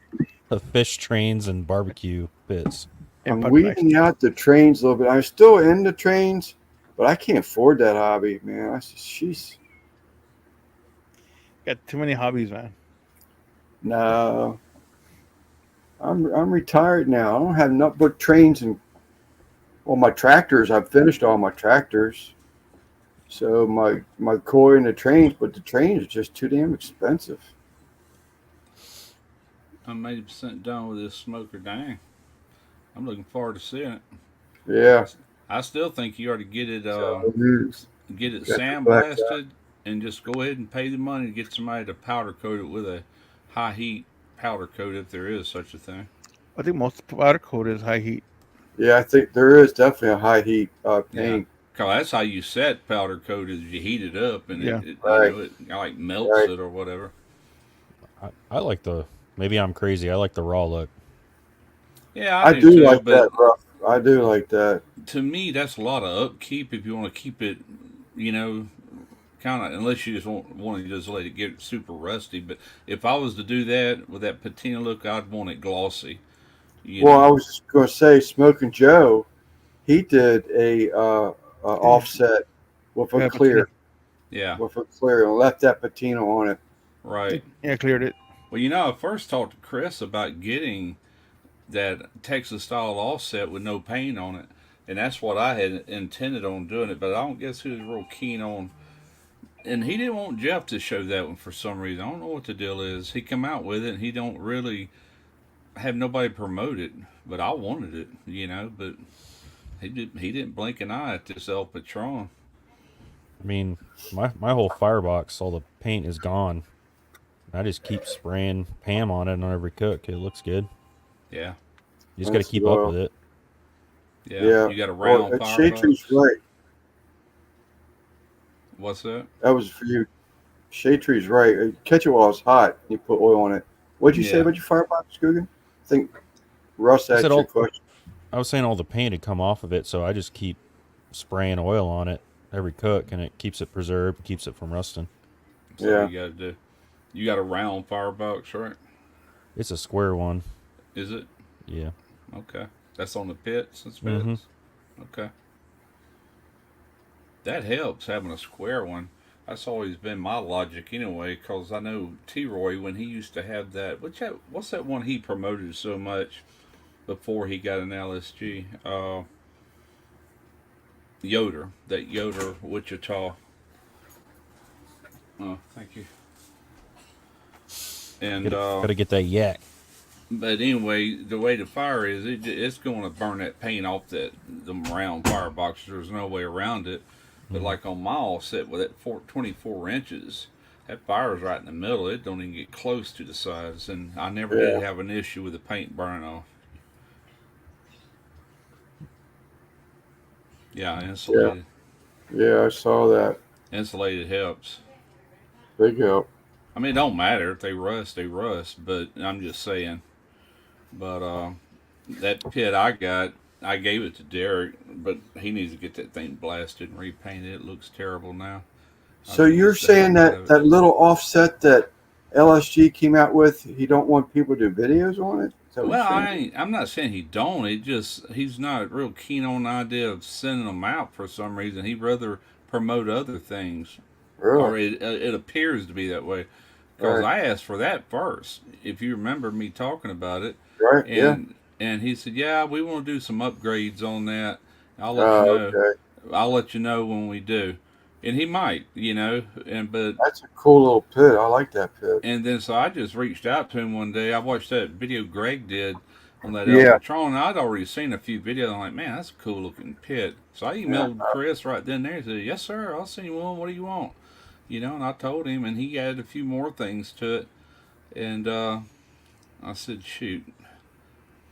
of fish, trains, and barbecue bits. And I'm podcast. weeding out the trains a little bit. I'm still in the trains, but I can't afford that hobby, man. She's Got too many hobbies, man. no. I'm retired now. I don't have nothing but trains and my tractors. I've finished all my tractors. So my koi and the trains, but the trains are just too damn expensive. I'm 80% done with this smoker. Dang. I'm looking forward to seeing it. Yeah. I still think you ought to get it So, get it got the black sandblasted and just go ahead and pay the money to get somebody to powder coat it with a high heat powder coat if there is such a thing. I think most powder coat is high heat. yeah, I think there is definitely a high heat paint. Cause that's how you set powder coat is you heat it up and Yeah. Right. it like melts Right. it or whatever. I like maybe I'm crazy. I like the raw look. Yeah, I do do too, like but that rough. I do like that. to me that's a lot of upkeep if you want to keep it, kind of unless you just want to just let it get super rusty. But if I was to do that with that patina look, I'd want it glossy. You Well, I know, was just going to say, Smoking Joe, he did a offset with a Yeah, clear, yeah, and left that patina on it. right. Yeah, cleared it. Well, I first talked to Chris about getting that Texas style offset with no paint on it, and that's what I had intended on doing it. But I don't guess he was real keen on, and he didn't want Jeff to show that one for some reason. I don't know what the deal is. He come out with it, and he don't really have nobody promote it, but I wanted it, But he didn't blink an eye at this El Patron. I mean, my whole firebox, all the paint is gone. I just keep spraying Pam on it on every cook. It looks good. Yeah. You just got to keep up with it. Yeah. You got a round firebox. Shade Tree's right. What's that? That was for you. Shade Tree's right. Catch it while it's hot. You put oil on it. What'd you say about your firebox, Guggen? I think Russ asked you a question. I was saying all the paint had come off of it, so I just keep spraying oil on it every cook, and it keeps it preserved, keeps it from rusting. So yeah. You got to do. You got a round firebox, right? It's a square one. Is it? Yeah. Okay. That's on the pits and spits? Mm-hmm. Okay. That helps, having a square one. That's always been my logic anyway, because I know T-Roy, when he used to have that, what's that one he promoted so much before he got an LSG? Yoder. That Yoder Wichita. Oh, thank you. And gotta get that yak. But anyway, the way the fire is, it's going to burn that paint off the round firebox. There's no way around it. But like on my offset with that 24 inches, that fire's right in the middle. It don't even get close to the sides, and I never did have an issue with the paint burning off. Yeah, insulated. Yeah, I saw that. Insulated helps. Big help. I mean, it don't matter if they rust, but I'm just saying. But that pit I got, I gave it to Derek, but he needs to get that thing blasted and repainted. It looks terrible now. So you're saying that little offset that LSG came out with, he don't want people to do videos on it? Well, I'm not saying he don't. He's not real keen on the idea of sending them out for some reason. He'd rather promote other things. Really? Or it appears to be that way. Because I asked for that first, if you remember me talking about it. Right, And he said, yeah, we want to do some upgrades on that. I'll let you know. Okay. I'll let you know when we do. And he might, but that's a cool little pit. I like that pit. And then so I just reached out to him one day. I watched that video Greg did on that El Patron. I'd already seen a few videos. I'm like, man, that's a cool looking pit. So I emailed Chris right then there. He said, yes, sir, I'll send you one. What do you want? And I told him, and he added a few more things to it. And I said, shoot,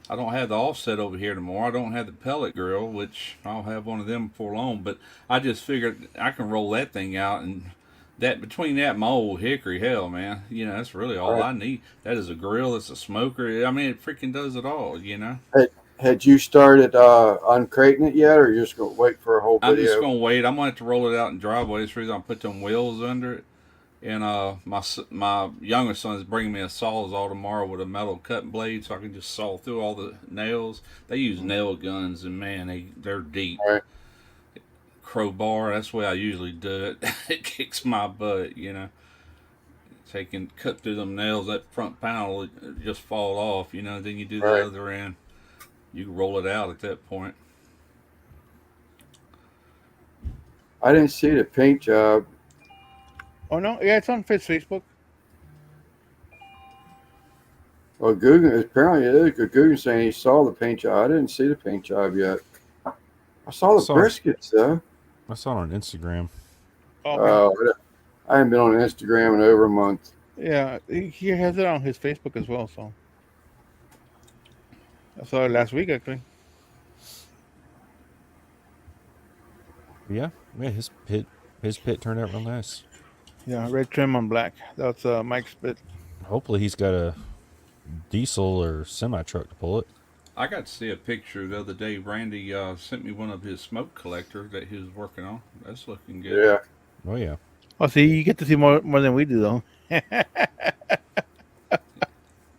I don't have the offset over here anymore. I don't have the pellet grill, which I'll have one of them before long. But I just figured I can roll that thing out, and that between that and my old hickory, hell, man, that's really all I need. That is a grill. It's a smoker. I mean, it freaking does it all. Had you started uncrating it yet, or you're just going to wait for a whole video? I'm just going to wait. I'm going to have to roll it out in driveway. That's the reason I put them wheels under it. And my younger son is bringing me a Sawzall tomorrow with a metal cutting blade, so I can just saw through all the nails. They use nail guns, and man, they're deep. Right. Crowbar, that's the way I usually do it. It kicks my butt, So you can cut through them nails. That front panel will just fall off, Then you do the other end. You can roll it out at that point. I didn't see the paint job. Oh, no? Yeah, it's on Facebook. Well, Guggen, apparently it is. Guggen saying he saw the paint job. I didn't see the paint job yet. I saw the briskets, though. I saw it on Instagram. I haven't been on Instagram in over a month. Yeah, he has it on his Facebook as well, so. I saw it last week, actually. Yeah, his pit turned out real nice. Yeah, red trim on black. That's Mike's pit. Hopefully he's got a diesel or semi-truck to pull it. I got to see a picture the other day. Randy sent me one of his smoke collectors that he was working on. That's looking good. Yeah. Oh, yeah. Oh, see, you get to see more than we do, though.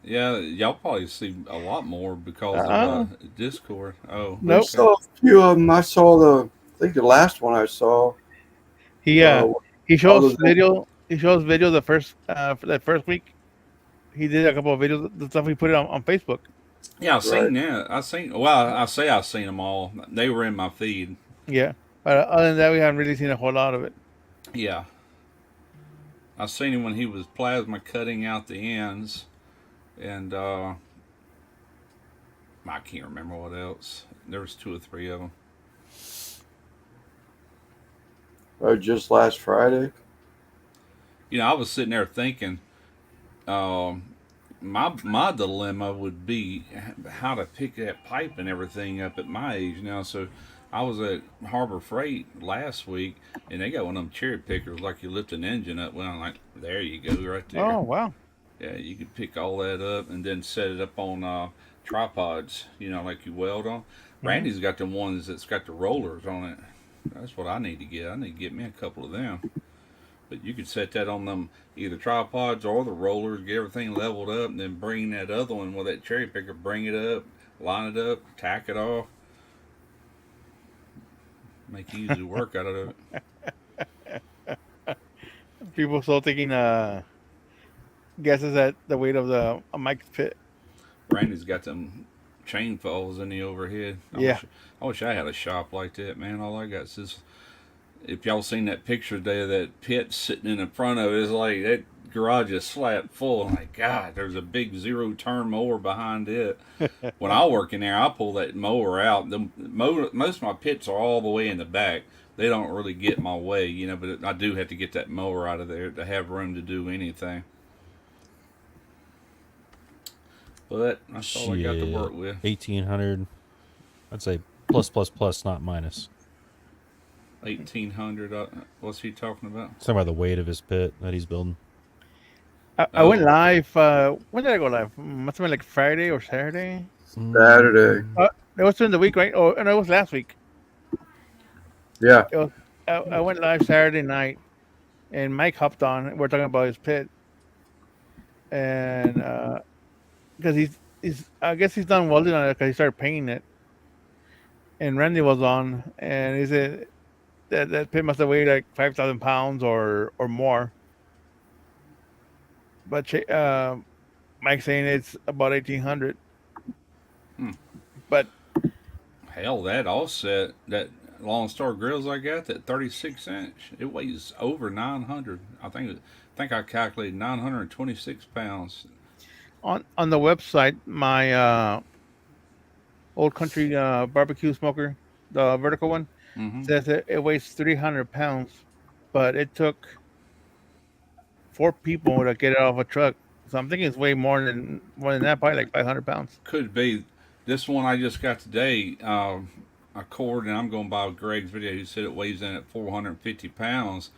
Yeah, y'all probably see a lot more because of Discord. Oh, nope. I saw a few of them. I think the last one I saw. He shows video. He shows video for that first week. He did a couple of videos. The stuff he put it on Facebook. Yeah, I've seen that. I seen. Well, I say I've seen them all. They were in my feed. Yeah, but other than that, we haven't really seen a whole lot of it. Yeah, I seen him when he was plasma cutting out the ends, and I can't remember what else. There was 2 or 3 of them. Oh, just last Friday. I was sitting there thinking, my dilemma would be how to pick that pipe and everything up at my age now. So I was at Harbor Freight last week, and they got one of them cherry pickers like you lift an engine up. Well, I'm like, there you go, right there. Oh wow! Yeah, you could pick all that up and then set it up on tripods. Like you weld on. Randy's got the ones that's got the rollers on it. That's what I need to get. I need to get me a couple of them. But you could set that on them either tripods or the rollers, get everything leveled up, and then bring that other one with that cherry picker, bring it up, line it up, tack it off. Make easy work out of it. People still taking guesses at the weight of the Mike's pit. Randy's got them chain falls in the overhead. I wish I had a shop like that, man. All I got is this. If y'all seen that picture today of that pit sitting in the front of it, it's like that garage is slapped full. I'm like, God, there's a big 0-turn mower behind it. When I work in there, I pull that mower out. Most of my pits are all the way in the back. They don't really get my way, but I do have to get that mower out of there to have room to do anything. But that's all I got to work with. 1,800. I'd say plus, not minus. 1,800. What's he talking about? Talking about the weight of his pit that he's building. I went live. When did I go live? Must have been like Friday or Saturday. Saturday. It was during the week, right? Oh, no, it was last week. Yeah. I went live Saturday night, and Mike hopped on. We're talking about his pit, and because he's I guess he's done welding on it because he started painting it. And Randy was on, and he said that pit must have weighed like 5,000 pounds or more. But Mike's saying it's about 1,800. But hell, that offset, that Long Star grills I got, that 36-inch, it weighs over 900. I think I calculated 926 pounds. on the website, my old country barbecue smoker, the vertical one, says it weighs 300 pounds, but it took 4 people to get it off a truck. So I'm thinking it's way more than that, probably like 500 pounds. Could be. This one I just got today, a cord, and I'm going by Greg's video. He said it weighs in at 450 pounds.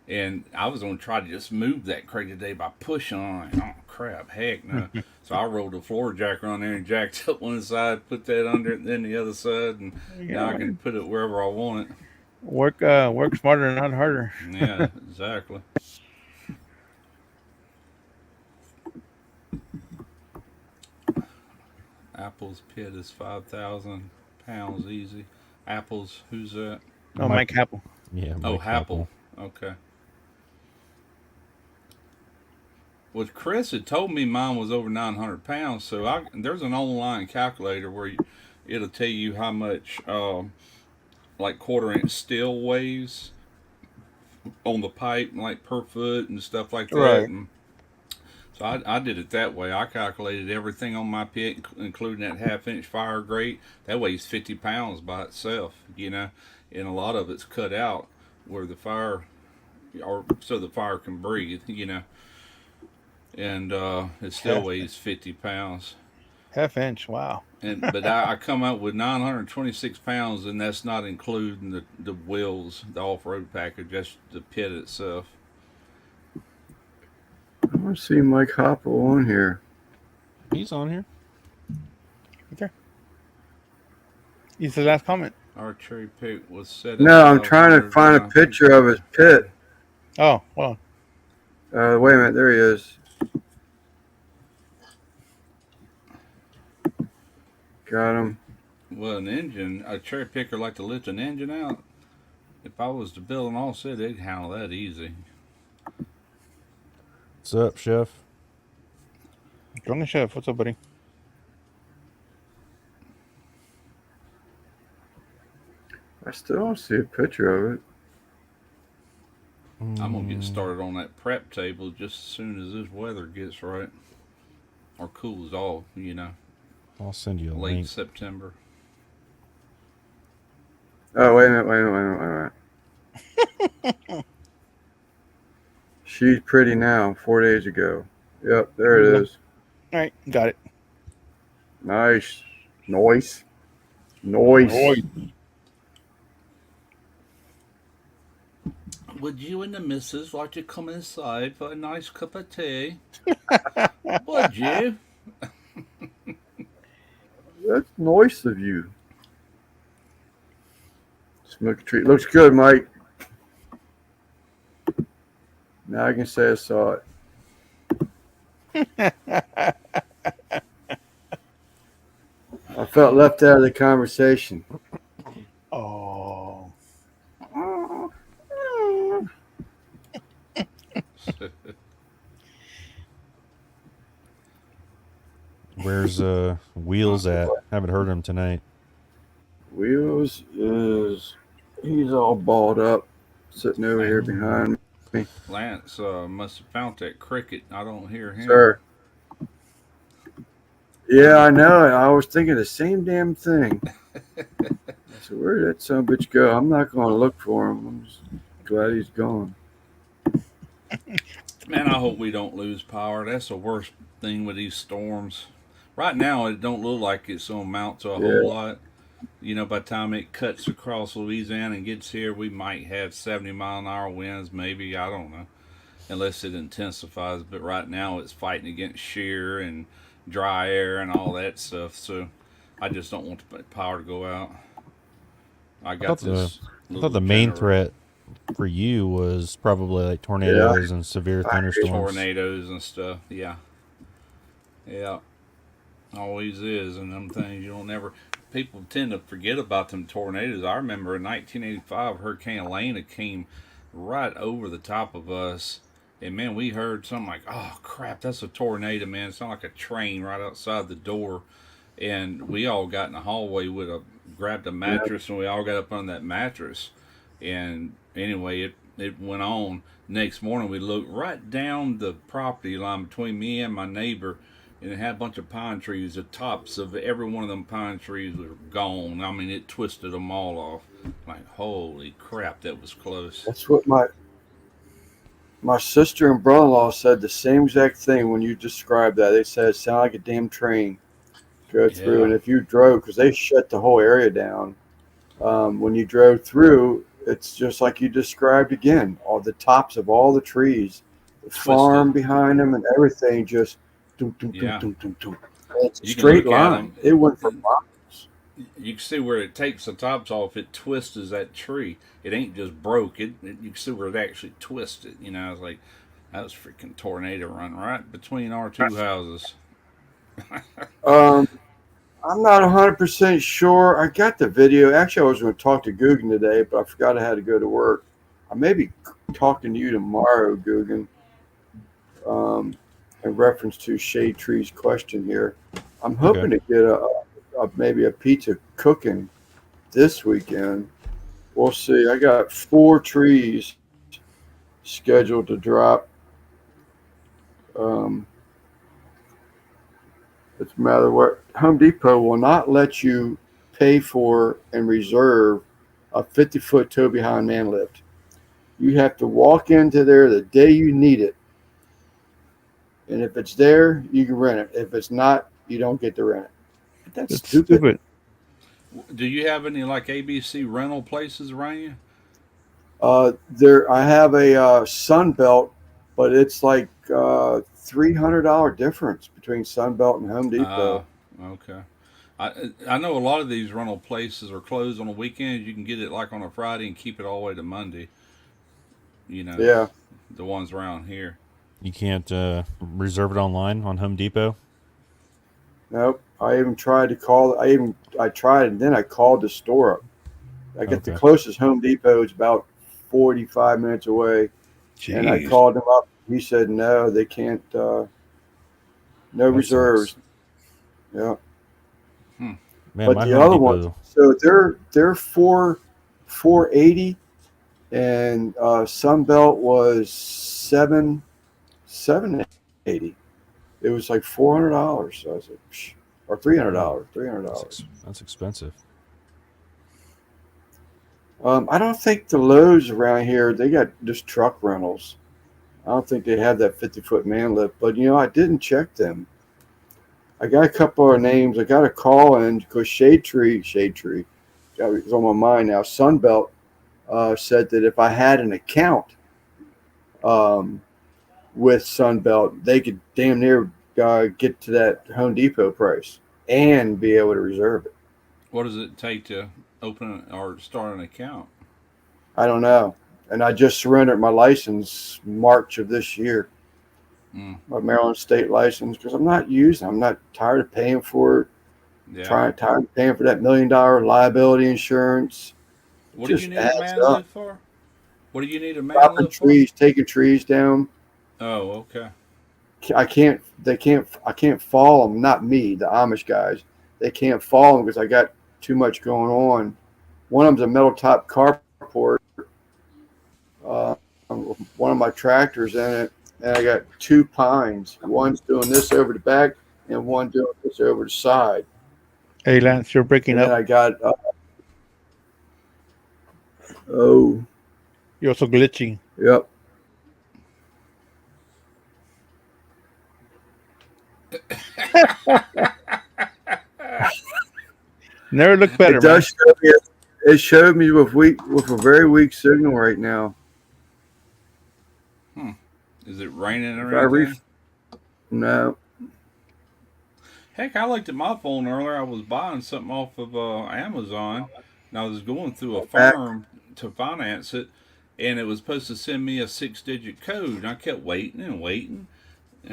And I was going to try to just move that crate today by pushing on it. Oh, crap. Heck no. So I rolled the floor jacker on there and jacked up one side, put that under it, and then the other side. And now I can put it wherever I want it. Work smarter, not harder. Yeah, exactly. Apple's pit is 5,000 pounds easy. Apple's, who's that? Oh, Mike Happel. Yeah. Oh, Mike Happel. Okay. Well, Chris had told me mine was over 900 pounds, so there's an online calculator where it'll tell you how much, like 1/4-inch steel weighs on the pipe, like per foot and stuff like that. Right. And so I did it that way. I calculated everything on my pit, including that 1/2-inch fire grate. That weighs 50 pounds by itself, and a lot of it's cut out where the fire, or so the fire can breathe, and it still weighs 50 pounds. 1/2 inch, wow. But I come out with 926 pounds, and that's not including the wheels, the off-road package. That's the pit itself. I don't see Mike Hoppel on here. He's on here. Okay. He's the last comment. Our cherry pick was set. No, I'm trying to find a picture of his pit. Oh, well. Wait a minute. There he is. Got him. Well, a cherry picker like to lift an engine out. If I was to build an offset, they'd handle that easy. What's up, Chef? Drunken Chef, what's up, buddy? still don't see a picture of it. I'm gonna get started on that prep table just as soon as this weather gets right or cools off. I'll send you a Late link. September. Oh, wait a minute. She's pretty now. 4 days ago. Yep, there it is. All right, got it. Nice. Noise. Would you and the missus like to come inside for a nice cup of tea? Would you? That's nice of you. Smoke a treat. Looks good, Mike. Now I can say I saw it. I felt left out of the conversation. Oh, Where's Wheels at? Haven't heard him tonight. Wheels he's all balled up, sitting over here behind me. Lance must have found that cricket. I don't hear him. Sir. Yeah, I know it. I was thinking the same damn thing. So where did that son of a bitch go? I'm not going to look for him. I'm just glad he's gone. Man, I hope we don't lose power. That's the worst thing with these storms. Right now, it don't look like it's going to amount to a whole lot. By the time it cuts across Louisiana and gets here, we might have 70-mile-an-hour winds, maybe. I don't know. Unless it intensifies. But right now, it's fighting against shear and dry air and all that stuff. So I just don't want the power to go out. I thought the main threat for you was probably like tornadoes and severe thunderstorms. Tornadoes and stuff, yeah. Always is, and them things you don't never. People tend to forget about them tornadoes. I remember in 1985, Hurricane Elena came right over the top of us, and man, we heard something like, "Oh crap, that's a tornado, man!" It sounded like a train right outside the door, and we all got in the hallway grabbed a mattress, and we all got up on that mattress, and anyway, it went on. Next morning, we looked right down the property line between me and my neighbor, and it had a bunch of pine trees. The tops of every one of them pine trees were gone. I mean, it twisted them all off. Like, holy crap, that was close. That's what my sister and brother-in-law said the same exact thing when you described that. They said it sounded like a damn train go through, and if you drove, because they shut the whole area down, when you drove through, it's just like you described again. All the tops of all the trees, the farm behind them, and everything just it's a straight line. It went for miles. You can see where it takes the tops off. It twists that tree. It ain't just broke. You can see where it actually twisted. I was like, that was freaking tornado run right between our two houses. I'm not 100% sure. I got the video. Actually, I was going to talk to Guggen today, but I forgot I had to go to work. I may be talking to you tomorrow, Guggen, in reference to Shade Tree's question here. I'm hoping to get maybe a pizza cooking this weekend. We'll see. I got 4 trees scheduled to drop. It's a matter of what Home Depot will not let you pay for and reserve a 50-foot tow behind man lift. You have to walk into there the day you need it. And if it's there, you can rent it. If it's not, you don't get to rent it. That's stupid. Do you have any like ABC rental places around you? I have a Sunbelt, but it's like $300 difference between Sunbelt and Home Depot. Okay. I know a lot of these rental places are closed on the weekends. You can get it like on a Friday and keep it all the way to Monday. The ones around here. You can't reserve it online on Home Depot? Nope. I even tried to call. I tried, and then I called the store up. I got the closest Home Depot is about 45 minutes away. Jeez. And I called him up. He said no, they can't. No reserves. Sucks. Yeah. Man, but the other ones, so they're for 480, and Sunbelt was 780. It was like $400. So I was like, psh, or $300. $300. That's expensive. I don't think the Lowe's around here, they got just truck rentals. I don't think they have that 50-foot man lift, but I didn't check them. I got a couple of names. I got a call in because Shade Tree, it's on my mind now. Sunbelt said that if I had an account with Sunbelt, they could damn near get to that Home Depot price and be able to reserve it. What does it take to open or start an account? I don't know. And I just surrendered my license March of this year, my Maryland state license, because I'm not tired of paying for it. Yeah. Tired of paying for that $1 million liability insurance. What do you need a man lift for? What do you need a man lift for? Taking trees down. Oh, okay. I can't fall them. Not me, the Amish guys. They can't fall them because I got too much going on. One of them's a metal top carport. One of my tractors in it, and I got two pines. One's doing this over the back, and one doing this over the side. Hey, Lance, you're breaking up. I got. You're also glitching. Yep. Never looked better. It does show me. It showed me with a very weak signal right now. Is it raining or anything? No. Heck, I looked at my phone earlier. I was buying something off of Amazon, and I was going through a firm to finance it, and it was supposed to send me a 6-digit code. And I kept waiting, and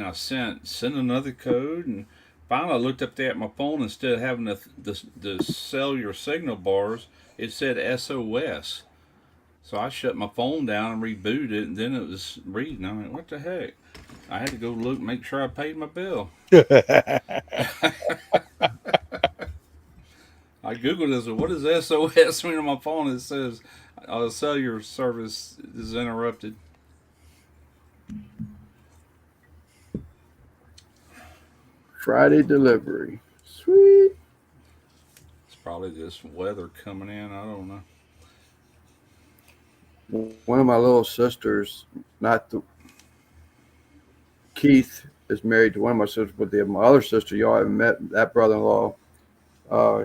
I sent another code, and finally I looked up there at my phone. Instead of having the cellular signal bars, it said SOS. So I shut my phone down and rebooted it, and then it was reading. I'm like, what the heck? I had to go look, make sure I paid my bill. I Googled this. What does SOS mean on my phone? It says cellular service is interrupted. Friday delivery. Sweet. It's probably this weather coming in. I don't know. One of my little sisters, Keith, is married to one of my sisters, but my other sister, y'all haven't met, that brother-in-law.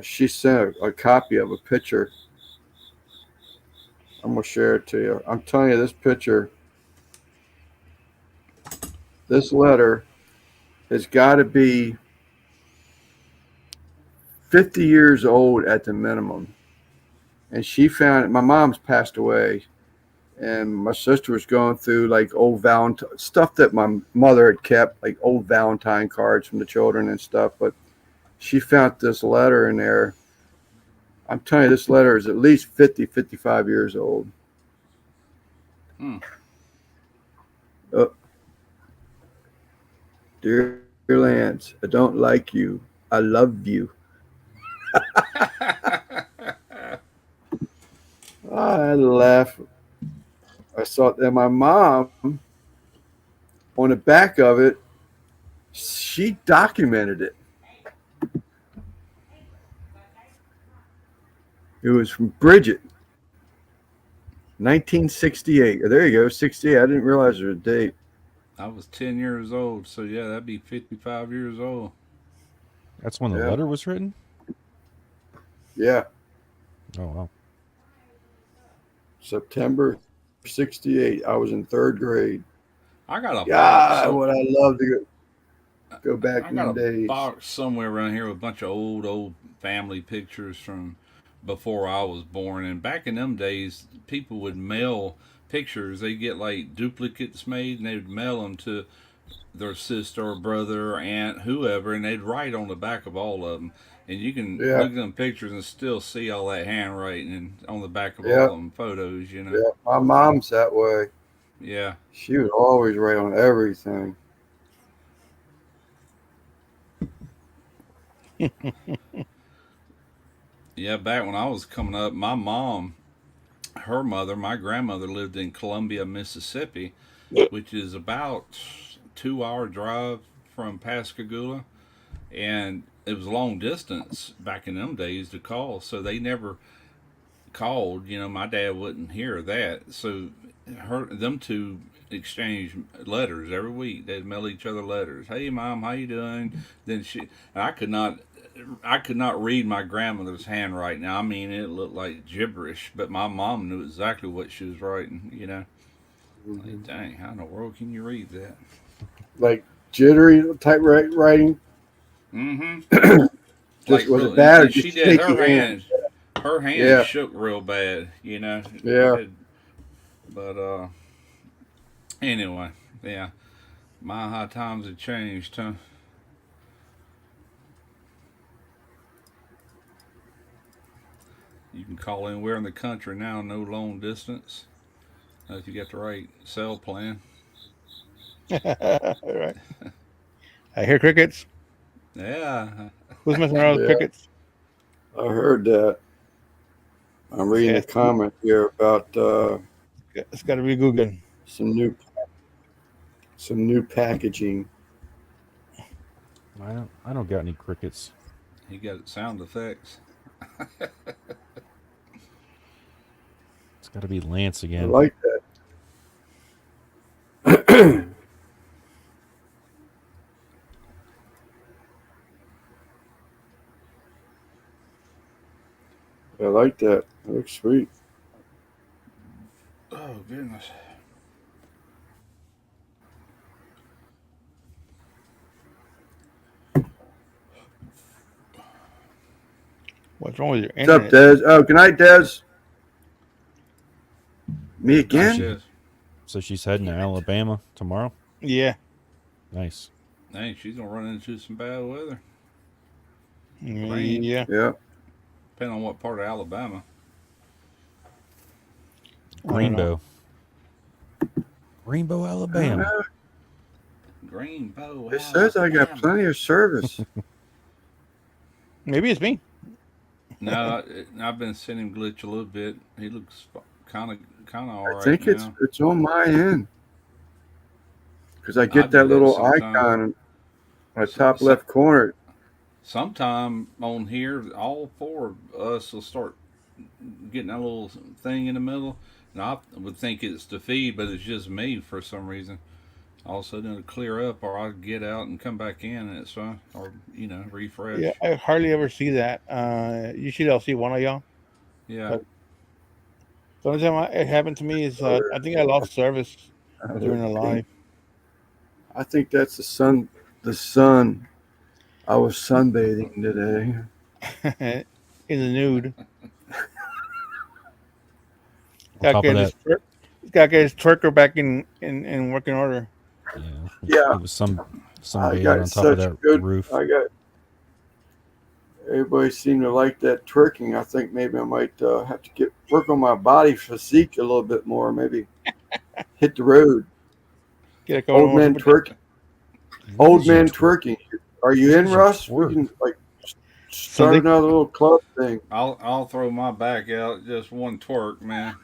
She sent a copy of a picture. I'm going to share it to you. I'm telling you, this picture, this letter has got to be 50 years old at the minimum. And she found it. My mom's passed away. And my sister was going through like old Valentine stuff that my mother had kept, like old Valentine cards from the children and stuff. But she found this letter in there. I'm telling you, this letter is at least 50, 55 years old. Dear Lance, I don't like you. I love you. I laugh. I saw that my mom, on the back of it, she documented it. It was from Bridget, 1968. There you go, 68. I didn't realize there was a date. I was 10 years old, so yeah, that'd be 55 years old. That's when the letter was written? Yeah. Oh, wow. September 68. I was in 3rd grade. I got a box. Would I love to go back in the days. I got a box somewhere around here with a bunch of old family pictures from before I was born. And back in them days, people would mail pictures. They'd get like duplicates made, and they would mail them to their sister or brother or aunt, whoever, and they'd write on the back of all of them. And you can look at them pictures and still see all that handwriting on the back of all of them photos, you know. Yeah, my mom's that way. Yeah. She would always write on everything. Yeah, back when I was coming up, my mom her mother, my grandmother, lived in Columbia, Mississippi, which is about 2 hour drive from Pascagoula, and it was long distance back in them days to call, so they never called. My dad wouldn't hear that, so them two exchanged letters every week. They'd mail each other letters. Hey, mom, how you doing? Then and I could not read my grandmother's handwriting. Now, I mean, it looked like gibberish, but my mom knew exactly what she was writing. Like, dang, how in the world can you read that? Like jittery type writing. Mm-hmm. Just was it bad? Or she just did shaky hand? her hand Yeah. shook real bad. Yeah. But anyway, yeah, my how times have changed, huh? You can call anywhere in the country now, no long distance. If you got the right cell plan. All right. I hear crickets. Yeah. Who's messing around with Yeah. crickets? I heard that. I'm reading Yeah. a comment here about It's got to be Google. some new packaging. I don't got any crickets. He got sound effects. It's got to be Lance I again. like that. I like that. That looks sweet. Oh goodness. What's wrong with your What's up, internet? Des? Oh, good night, Des. Me Nice. again? Yes. So she's heading to Alabama tomorrow. Yeah. Nice. Dang, she's gonna run into some bad weather. Rain. Yeah. Yeah. Depending on what part of Alabama. Greenbow. Greenbow, Alabama. Greenbow. It says I got plenty of service. Maybe it's me. No, I've been seeing him glitch a little bit. He looks kind of all right. I think now. it's on my end because I get do that little sometime. icon in my top left corner. Sometime on here, all four of us will start getting that little thing in the middle, and I would think it's the feed, but it's just me for some reason. All of a sudden it'll clear up, or I'll get out and come back in, and it's fine, or refresh. Yeah, I hardly ever see that. Usually I'll see one of y'all. Yeah. The only time it happened to me is I think I lost service during the live. I think that's the sun. The sun. I was sunbathing today. In the nude. On top of that, He's got to get his twerker back in working order. Yeah. It was some I baby got on top of that roof. Everybody seemed to like that twerking. I think maybe I might have to work on my body physique a little bit more. Maybe hit the road. Get a couple Old more man super chats. twerking. Old man twerking. Are you in, Easy Russ? twerk. We can start another little club thing. I'll throw my back out, just one twerk, man.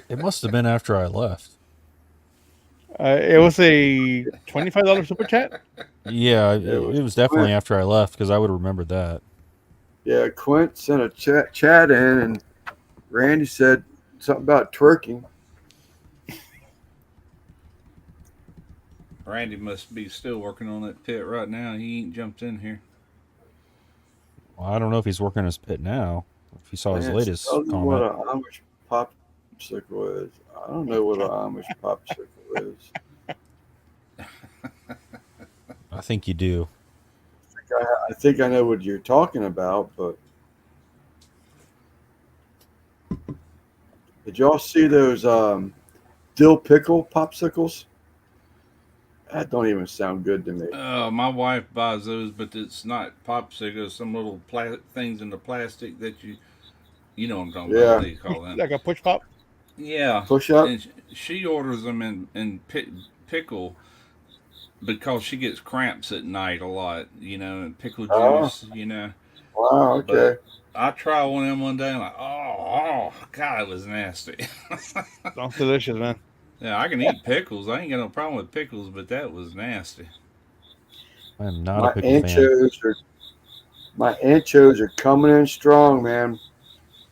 It must have been after I left. It was a $25 super chat. Yeah, it was definitely after I left because I would have remembered that. Yeah, Quint sent a chat in, and Randy said something about twerking. Randy must be still working on that pit right now. He ain't jumped in here. Well, I don't know if he's working his pit now. If you saw his latest Tell me comment. what an Amish popsicle is. I don't know what an Amish popsicle is. I think you do. I think I know what you're talking about, but did y'all see those dill pickle popsicles? That don't even sound good to me. My wife buys those, but it's not popsicles. Some little things in the plastic that you know what I'm talking about. What do you call that? Like a push pop. Yeah, Push up? and she orders them in pickle because she gets cramps at night a lot. And pickle juice. Wow, okay. But I tried one of them one day and like, oh, God, it was nasty. Sounds delicious, man. Yeah, I can eat pickles. I ain't got no problem with pickles, but that was nasty. I am not a My pickle fan. anchos are coming in strong, man.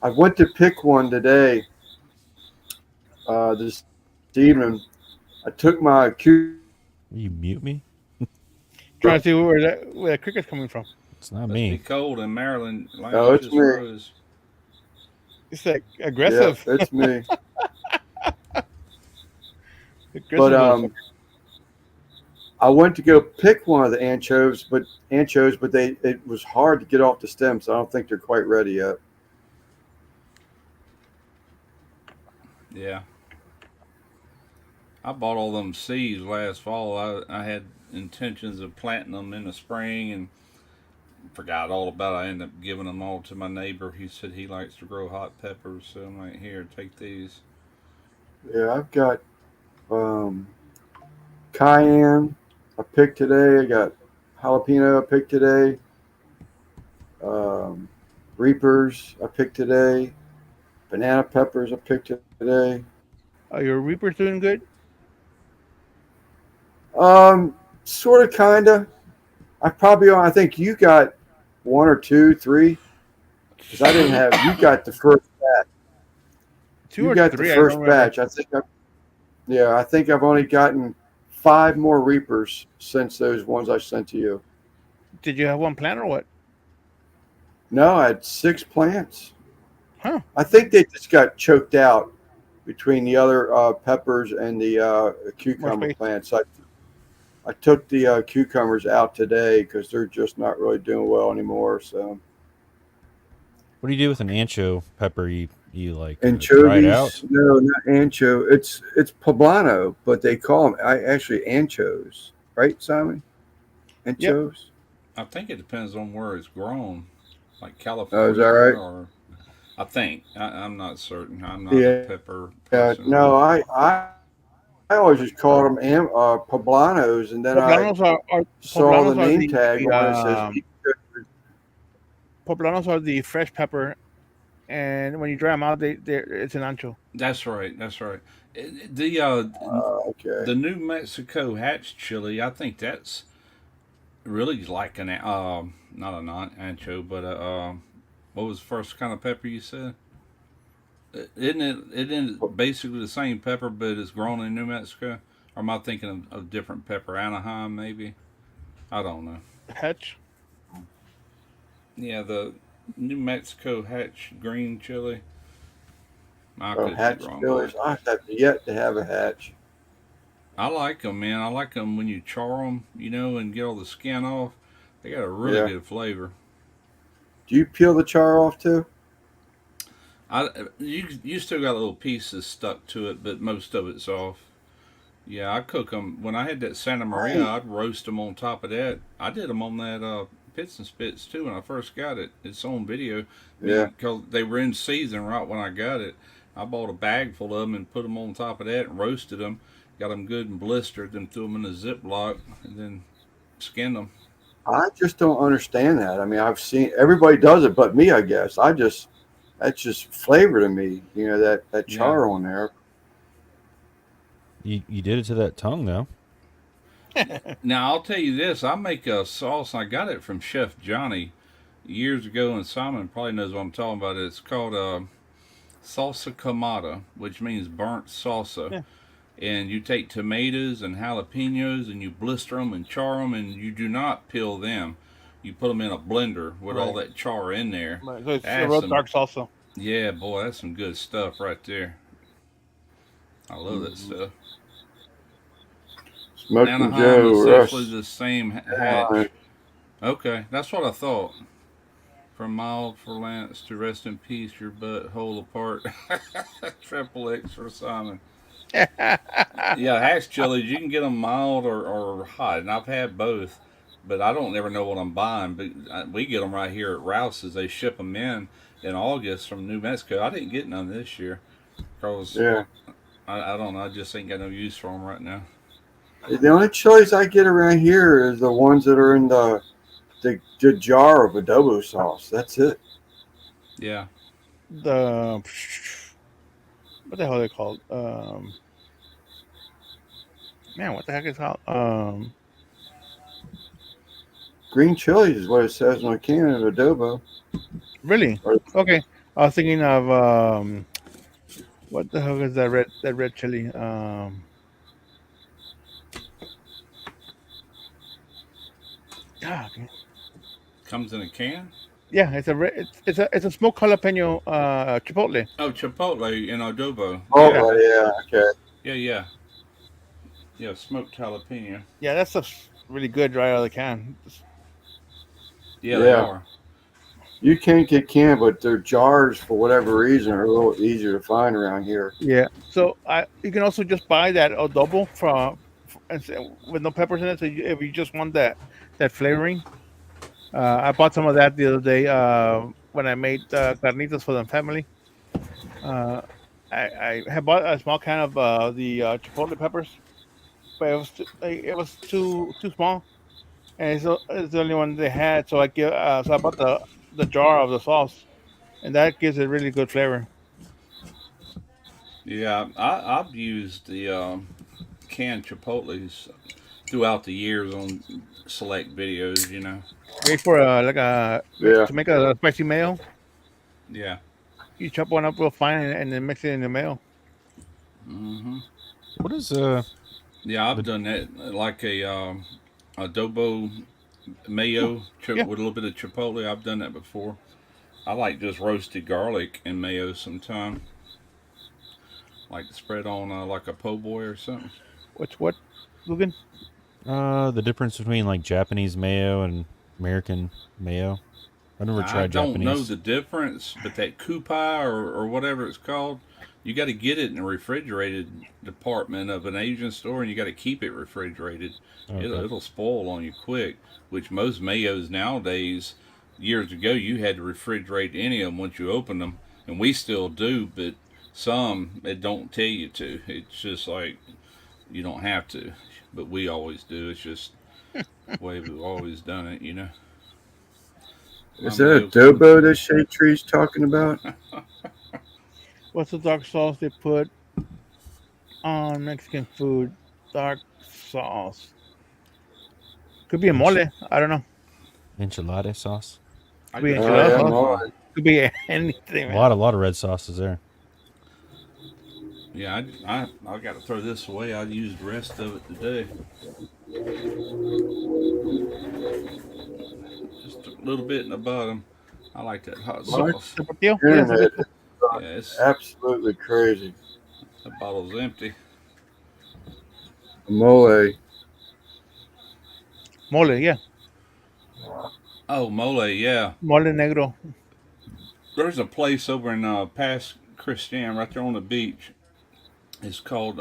I went to pick one today. This evening, I took my You mute me? Trying to see where that cricket's coming from. It's not Must be me. cold in Maryland. No, Lance it's just me. froze. It's like Yeah, aggressive. it's me. Aggressive But little fucker. I went to go pick one of the anchovies, but it was hard to get off the stem, so I don't think they're quite ready yet. Yeah. I bought all them seeds last fall. I had intentions of planting them in the spring and forgot all about it. I ended up giving them all to my neighbor. He said he likes to grow hot peppers, so I'm like, here, take these. Yeah, I've got cayenne I picked today. I got jalapeno I picked today. Reapers I picked today. Banana peppers I picked today. Are your reapers doing good? Sort of, kinda. I think you got one or two, three, because I didn't have. You got the first. Two You or got the three? I don't first remember. batch. I think I've only gotten 5 more reapers since those ones I sent to you. Did you have one plant or what? No, I had 6 plants. Huh. I think they just got choked out between the other peppers and the cucumber space. plants. I took the cucumbers out today because they're just not really doing well anymore. So What do you do with an ancho pepper? You like dry it anchovies? out? No, not ancho. It's poblano, but they call them actually anchos, right, Simon? Anchos. I think it depends on where it's grown, like Oh, California is that right? or I think I'm not certain. I'm not Yeah. a pepper Yeah. person. No, I always just called them poblanos, and then I saw the Poblanos are name tag on it. It says poblanos are the fresh pepper, and when you dry them out, it's an ancho. That's right. That's right. okay. The New Mexico hatch chili. I think that's really like an not a non ancho, but what was the first kind of pepper you said? Isn't it basically the same pepper, but it's grown in New Mexico? Or am I thinking of different pepper? Anaheim, maybe? I don't know. Hatch. Yeah, the New Mexico hatch green chili. I could be Hatch wrong. chilies. I have yet to have a hatch. I like them, man. I like them when you char them, and get all the skin off. They got a really good flavor. Do you peel the char off too? You still got little pieces stuck to it, but most of it's off. Yeah, I cook them. When I had that Santa Maria, I'd roast them on top of that. I did them on that Pits and Spits too when I first got it. It's on video. Yeah. Because they were in season right when I got it. I bought a bag full of them and put them on top of that and roasted them. Got them good and blistered, then threw them in a Ziploc and then skinned them. I just don't understand that. I mean, I've seen everybody does it, but me, I guess. That's just flavor to me. That char on there. You did it to that tongue though. Now I'll tell you this: I make a sauce. I got it from Chef Johnny years ago, and Simon probably knows what I'm talking about. It's called salsa quemada, which means burnt salsa. Yeah. And you take tomatoes and jalapenos and you blister them and char them, and you do not peel them. You put them in a blender with all that char in there. Right. So it's a real dark salsa. Yeah, boy, that's some good stuff right there. I love that stuff. Smoking Anaheim Joe is Russ. actually the same hatch. Okay, that's what I thought. From mild for Lance to rest in peace, your butthole apart. Triple X for Simon. Yeah, hatch chilies, you can get them mild or hot, and I've had both, but I don't ever know what I'm buying. But we get them right here at Rouse's. They ship them in August from New Mexico. I didn't get none this year because I don't know. I just ain't got no use for them right now. The only chilies I get around here is the ones that are in the jar of adobo sauce. That's it. Yeah. the what the hell are they called? Man, what the heck is it called? Green chilies is what it says on a can of adobo. Really? Or, Okay. I was thinking of what the hell is that red chili? Okay. Comes in a can. Yeah, it's a smoked jalapeno chipotle. Oh, chipotle in adobo. Yeah, Yeah, yeah, okay. yeah. Yeah, smoked jalapeno. yeah, that stuff's really good right out of the can. Yeah, they Yeah. are. You can't get canned, but their jars, for whatever reason, are a little easier to find around here. Yeah. So you can also just buy that adobo with no peppers in it. So if you just want that flavoring, I bought some of that the other day when I made carnitas for the family. Uh, I had bought a small can of the chipotle peppers, but it was too small, and it's the only one they had. So I bought the jar of the sauce, and that gives it really good flavor. Yeah, I've used the canned chipotles throughout the years on select videos. Great for Yeah. to make a spicy mayo. Yeah. You chop one up real fine and then mix it in the mayo. Hmm. What is Yeah, I've the done that like a adobo mayo Yeah, with a little bit of chipotle. I've done that before. I like just roasted garlic and mayo sometime, like to spread on like a po' boy or something. what, Lugan? the difference between like Japanese mayo and American mayo? I've never I tried don't know Japanese. the difference, but that kupai or whatever it's called, you got to get it in the refrigerated department of an Asian store, and you got to keep it refrigerated. Okay. It'll spoil on you quick. Which most mayos nowadays, years ago, you had to refrigerate any of them once you open them, and we still do, but some it don't tell you to. It's just like you don't have to, but we always do. It's just the way we've always done it. My Is that mayo comes. adobo that Shade Tree's talking about? What's the dark sauce they put on Mexican food? Dark sauce. Could be a mole. Ench- I don't know. enchilada sauce. I Could be just Oh, enchilada yeah, sauce. more. Could be anything, A man. lot of red sauces there. Yeah, I got to throw this away. I used the rest of it today. Just a little bit in the bottom. I like that hot My sauce. Tapatio? Yes, internet is Yeah, it's absolutely crazy. that bottle's empty. Mole. mole. Yeah, Oh, mole. Yeah, mole negro. there's a place over in Pass Christian right there on the beach. It's called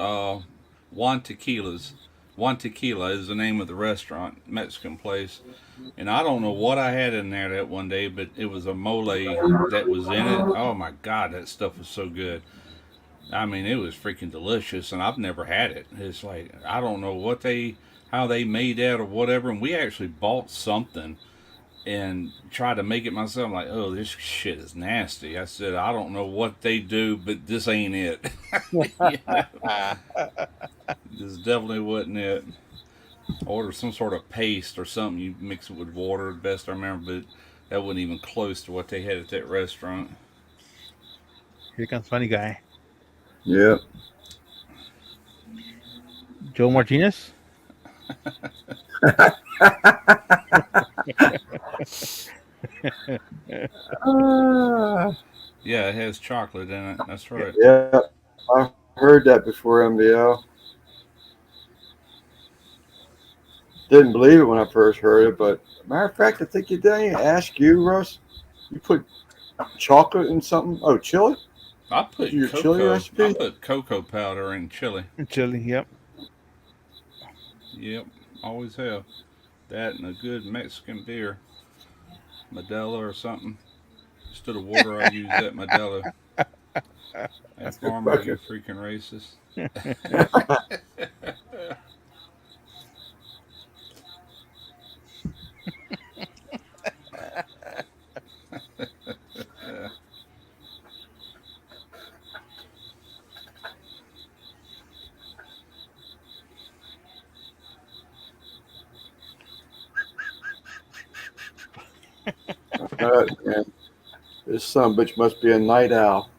Juan Tequila's. Juan Tequila is the name of the restaurant, Mexican place. And I don't know what I had in there that one day, but it was a mole that was in it. Oh my God, that stuff was so good. I mean, it was freaking delicious, and I've never had it. It's like I don't know how they made that or whatever. And we actually bought something and tried to make it myself. I'm like, oh, this shit is nasty. I said, I don't know what they do, but this ain't it. Yeah, this definitely wasn't it. Order some sort of paste or something. You mix it with water, best I remember, but that wasn't even close to what they had at that restaurant. Here comes funny guy. Yeah. Joe Martinez. Ah, Yeah, it has chocolate in it. That's right. yeah. I heard that before, MBL. Didn't believe it when I first heard it, but matter of fact, I think you did. Ask you, Russ. You put chocolate in something? Oh, chili? I put Your chili cocoa. I recipe? put cocoa powder in chili. Chili. Yep. Yep, always have that and a good Mexican beer, Modelo or something. Instead of water, I use that Modelo. Hey, farmer, Okay. you freaking racist. Man, this son of a bitch must be a night owl.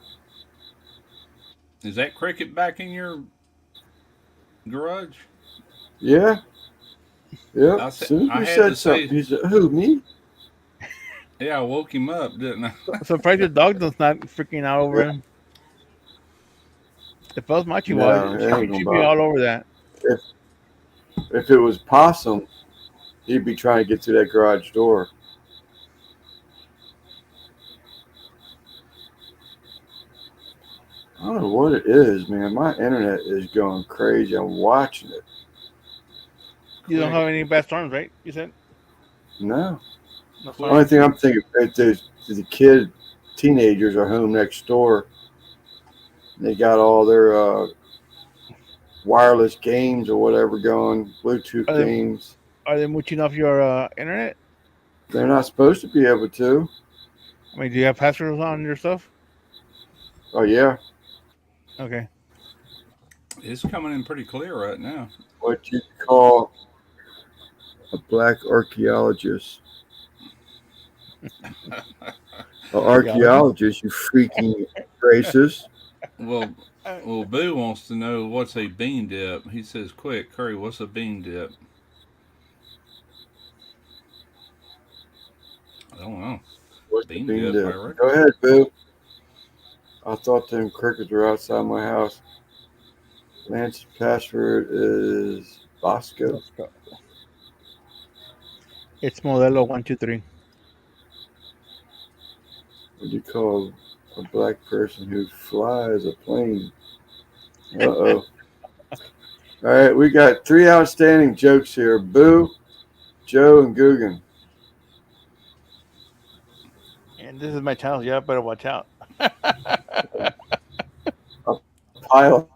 Is that cricket back in your garage? Yeah, yeah. I As said soon as I you had to said something, say, he said, "Who, me?" yeah, I woke him up, didn't I? Surprised your dog does not freaking out over him. If it was my No, chihuahua, it ain't gonna she'd be bother. all over that. If if it was Possum, he'd be trying to get through that garage door. I don't know what it is, man. My internet is going crazy. I'm watching it. You don't Quick. have any bad storms, right? You said No. no Only storms. thing I'm thinking is the teenagers are home next door. And they got all their wireless games or whatever going, Bluetooth Are they games. are they mooching off your internet? They're not supposed to be able to. I mean, do you have passwords on your stuff? Oh yeah, Okay. It's coming in pretty clear right now. what you call a black archaeologist. An Archaeology. archaeologist, you freaking racist. Well, Uh, well, Boo wants to know what's a bean dip. He says, "Quick, Curry, what's a bean dip?" I don't know. What's the Bean bean dip, I dip? reckon. Go ahead, Boo. I thought them crickets were outside my house. Lance's password is Bosco. let's go. It's Modelo 123. What do you call a black person who flies a plane? Uh-oh. All right, we got three outstanding jokes here. Boo, Joe, and Guggen. And this is my channel. Yeah, better watch out. Pilot.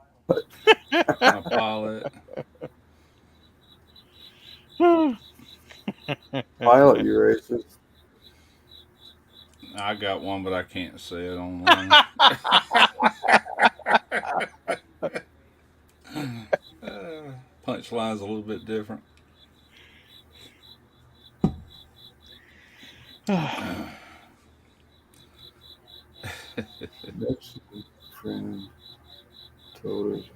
A pilot. Pilot, you racist. I got one, but I can't say it online. Punchline's a little bit different. Mexican friend told us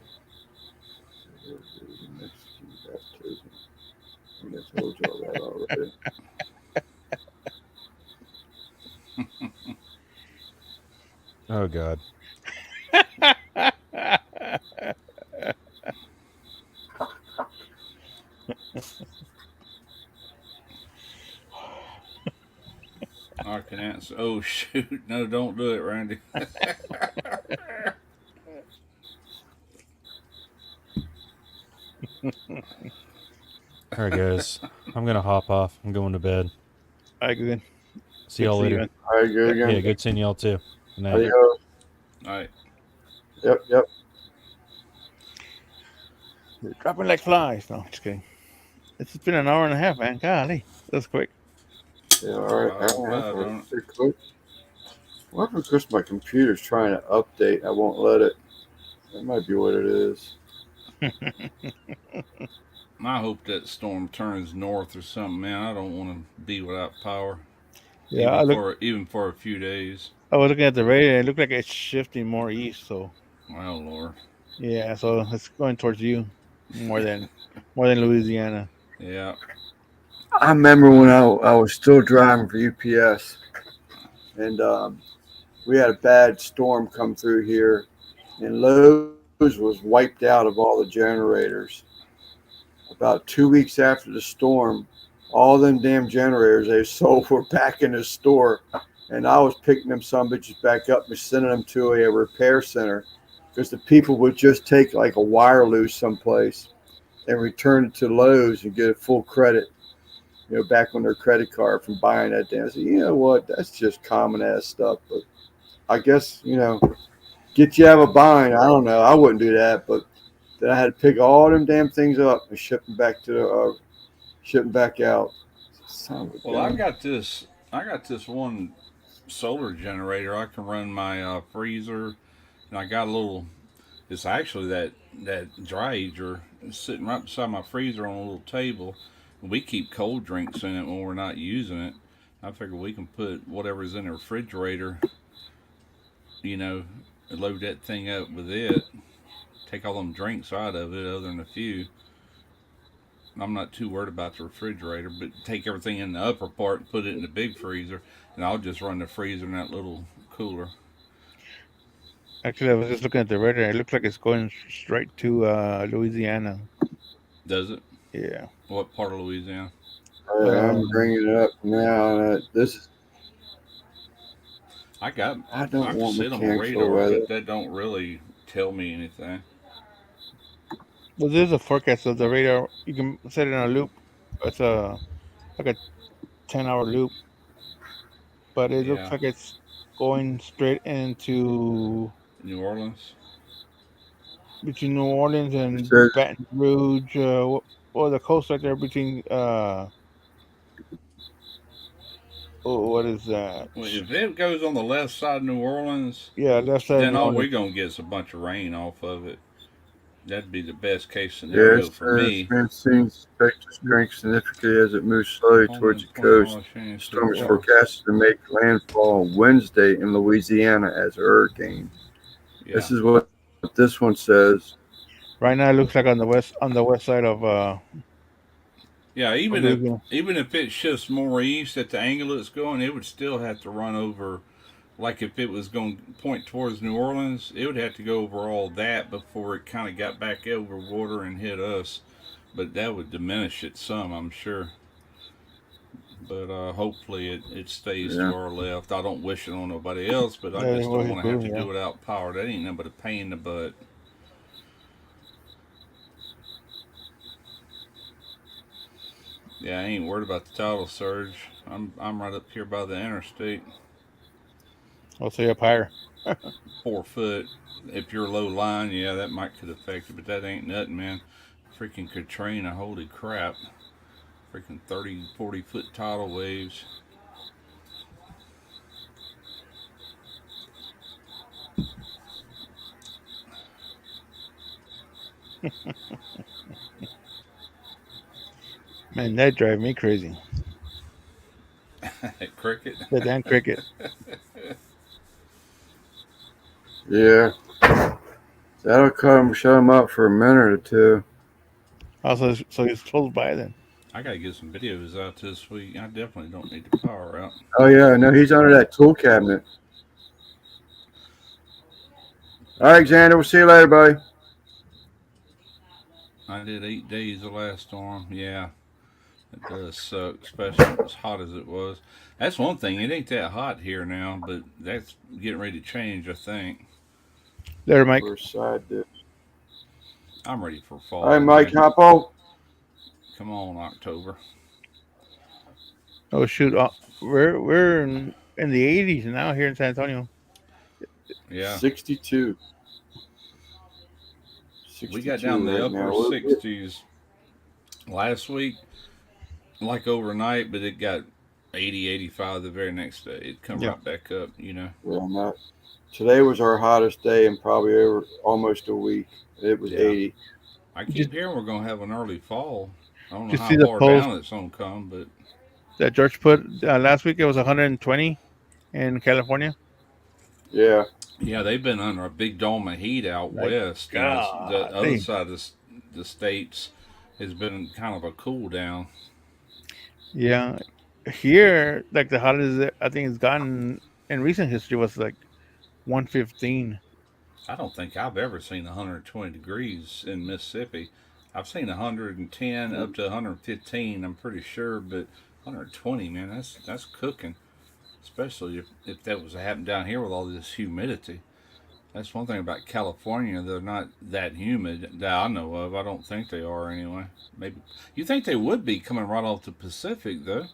Mexican baptism. I think I told y'all that already. Oh God. I can answer. Oh shoot! No, don't do it, Randy. All right, guys. I'm gonna hop off. I'm going to bed. All right, good. See Good to y'all see you, later. man. All right, good Yeah, again. good seeing y'all too. Good night. Adios. All right. Yep. You're dropping like flies. No, just kidding. It's been an hour and a half, man. Golly, that's quick. Yeah, all right. Flies All by, right. don't it? Pretty quick. What if because my computer's trying to update? I won't let it. That might be what it is. I hope that storm turns north or something, man. I don't want to be without power, Yeah, even for a few days. I was looking at the radar. And it looked like it's shifting more east. So Well, Lord. yeah, so it's going towards you more than Louisiana. Yeah. I remember when I was still driving for UPS, and we had a bad storm come through here, and Lowe's was wiped out of all the generators. About 2 weeks after the storm, all them damn generators they sold were back in the store, and I was picking them some bitches back up and sending them to a repair center because the people would just take like a wire loose someplace and return it to Lowe's and get a full credit, back on their credit card from buying that damn. I said, you know what? That's just common ass stuff. But I guess, get you out of a bind. I don't know. I wouldn't do that, but then I had to pick all them damn things up and ship them back out. Son of a Well, I gun. got this. I got this one solar generator. I can run my freezer, and I got a little. It's actually that dry ager it's sitting right beside my freezer on a little table. We keep cold drinks in it when we're not using it. I figure we can put whatever's in the refrigerator, you know, load that thing up with it. Take all them drinks out of it, other than a few. I'm not too worried about the refrigerator, but take everything in the upper part and put it in the big freezer, and I'll just run the freezer in that little cooler. Actually, I was just looking at the radar. It looks like it's going straight to Louisiana. Does it? Yeah. What part of Louisiana? I'm bringing it up now. This is. I I don't can want sit on the mechanical radar, weather. but that don't really tell me anything. Well, there's a forecast of the radar. You can set it in a loop. It's like a 10-hour loop, but it looks Yeah, like it's going straight into New Orleans. between New Orleans It and says Baton Rouge. Well, the coast right there between what is that? Well, if it goes on the left side of New Orleans, Yeah, left side of then New all Orleans. we're gonna get is a bunch of rain off of it. That'd be the best case yeah, scenario it for says me. monsoon expected to strengthen significantly as it moves slowly towards the coast. The storm is forecasted to make landfall on Wednesday in Louisiana as a hurricane. Yeah, This is what this one says. Right now, it looks like on the west side of yeah. Louisiana. Even if it shifts more east at the angle it's going, it would still have to run over. Like if it was going to point towards New Orleans, it would have to go over all that before it kind of got back over water and hit us. But that would diminish it some, I'm sure. But hopefully it stays Yeah. to our left. I don't wish it on nobody else, but I Yeah, just well, don't he's want to have to moving, yeah. do it without power. That ain't nothing but a pain in the butt. Yeah, I ain't worried about the tidal surge. I'm right up here by the interstate. I'll say up higher. 4 foot. If you're low line, yeah, that might could affect it, but that ain't nothing, man. Freaking Katrina, holy crap. Freaking 30, 40 foot tidal waves. Man, that drive me crazy. Cricket. The damn cricket. Yeah. That'll come shut him up for a minute or two. Also, so he's close by then. I gotta get some videos out this week. I definitely don't need the power out. Oh yeah, no, he's under that tool cabinet. All right, Xander, we'll see you later, buddy. I did 8 days the last storm. Yeah, it does suck, especially as hot as it was. That's one thing. It ain't that hot here now, but that's getting ready to change, I think. There, Mike. First side, dude. I'm ready for fall. All right, Mike, man. hop on. Come on, October. Oh shoot, we're in the 80s now here in San Antonio. Yeah. 62. We got down the right upper now. 60s last week, like overnight, but it got 80, 85 the very next day. It come Yeah. right back up, you know. Yeah, not. Today was our hottest day in probably over almost a week. It was Yeah. 80. I keep Just- hearing we're going to have an early fall. I don't know Just how see the far post- down it's going to come, but That George put last week, it was 120 in California. Yeah. yeah, they've been under a big dome of heat out My west. And God, the other they- side of the states has been kind of a cool down. Yeah, here, like the hottest I think it's gotten in recent history was like 115. I don't think I've ever seen 120 degrees in Mississippi. I've seen 110 up to 115, I'm pretty sure, but 120, man, that's cooking. Especially if that was to happen down here with all this humidity. That's one thing about California; they're not that humid that I know of. I don't think they are anyway. Maybe you think they would be coming right off the Pacific, though.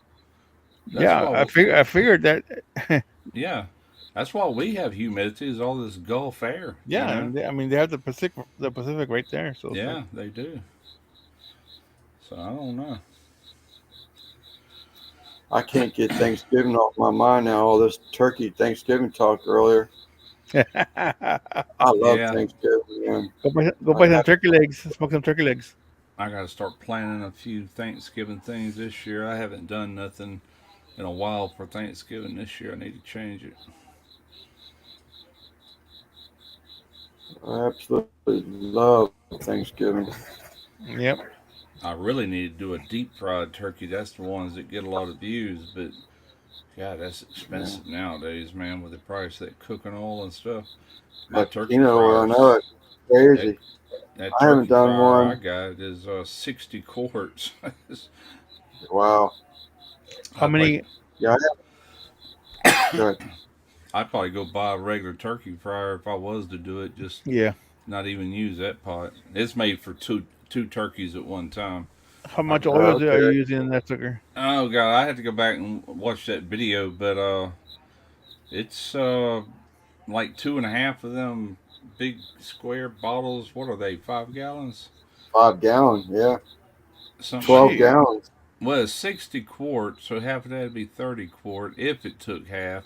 That's Yeah, why I figured that. Yeah, that's why we have humidity. Is all this Gulf air. you Yeah, know? and I mean they have the Pacific right there. So it's Yeah, like- they do. So I don't know. I can't get Thanksgiving off my mind now. All this turkey Thanksgiving talk earlier. I love Yeah. Thanksgiving, man. go buy some turkey legs. Smoke some turkey legs. I got to start planning a few Thanksgiving things this year. I haven't done nothing in a while for Thanksgiving this year. I need to change it. I absolutely love Thanksgiving. Yep. I really need to do a deep fried turkey. That's the ones that get a lot of views, but God, that's Yeah. expensive nowadays, man, with the price of that cooking oil and stuff. My Heck, turkey you know, I know fryers, it's that crazy. that I haven't turkey done fryer I one. got is 60 quarts. Wow. How I'd probably many? Yeah, I have. Good. I'd probably go buy a regular turkey fryer if I was to do it. Just Yeah. not even use that pot. It's made for two turkeys at one time. How I, much oil are Okay. you using in that sucker? oh God, I had to go back and watch that video, but it's like two and a half of them big square bottles. What are they? 5 gallons? 5 gallon. Yeah. Something like 12 Shit. gallons. well, it's 60 quarts, so half of that would be 30 quart if it took half.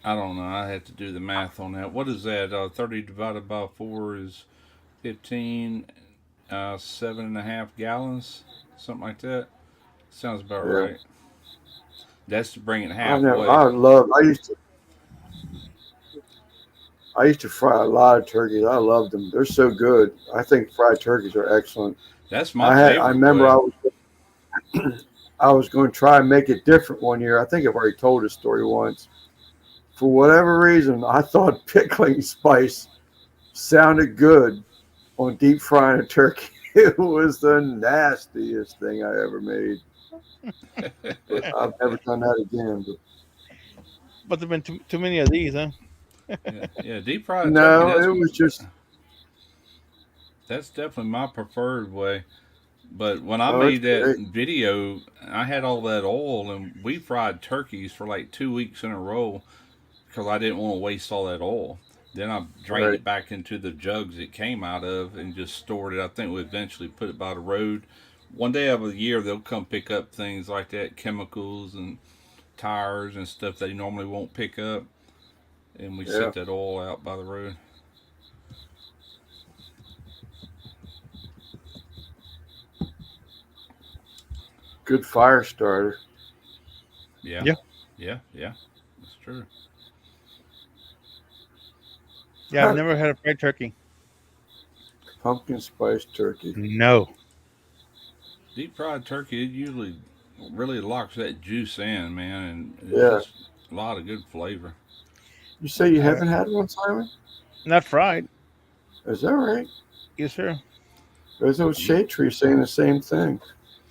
I don't know. I have to do the math on that. What is that? 30 divided by 4 is 15, 7.5 gallons, something like that. Sounds about Yeah. right. That's to bring it I never. halfway. I love. I used to fry a lot of turkeys. I loved them. They're so good. I think fried turkeys are excellent. That's my I favorite remember way. I was going to try and make it different one year. I think I've already told this story once. For whatever reason, I thought pickling spice sounded good on deep frying a turkey. It was the nastiest thing I ever made. But I've never done that again. But But there've been too many of these, huh? Yeah, deep fried turkey. no, it was just That's definitely my preferred way. But when I oh, it's made that great. video, I had all that oil, and we fried turkeys for like 2 weeks in a row because I didn't want to waste all that oil. Then I drained Right. it back into the jugs it came out of and just stored it. I think we eventually put it by the road. One day of the year, they'll come pick up things like that, chemicals and tires and stuff they normally won't pick up. And we Yeah. set that oil out by the road. Good fire starter. Yeah, Yeah. yeah, yeah. That's true. Yeah, I've never had a fried turkey. Pumpkin spice turkey. No. Deep fried turkey, it usually really locks that juice in, man, and it's Yeah. just a lot of good flavor. You say you Uh, haven't had one, Simon? not fried. Is that right? Yes, sir. There's no You, shade tree saying the same thing.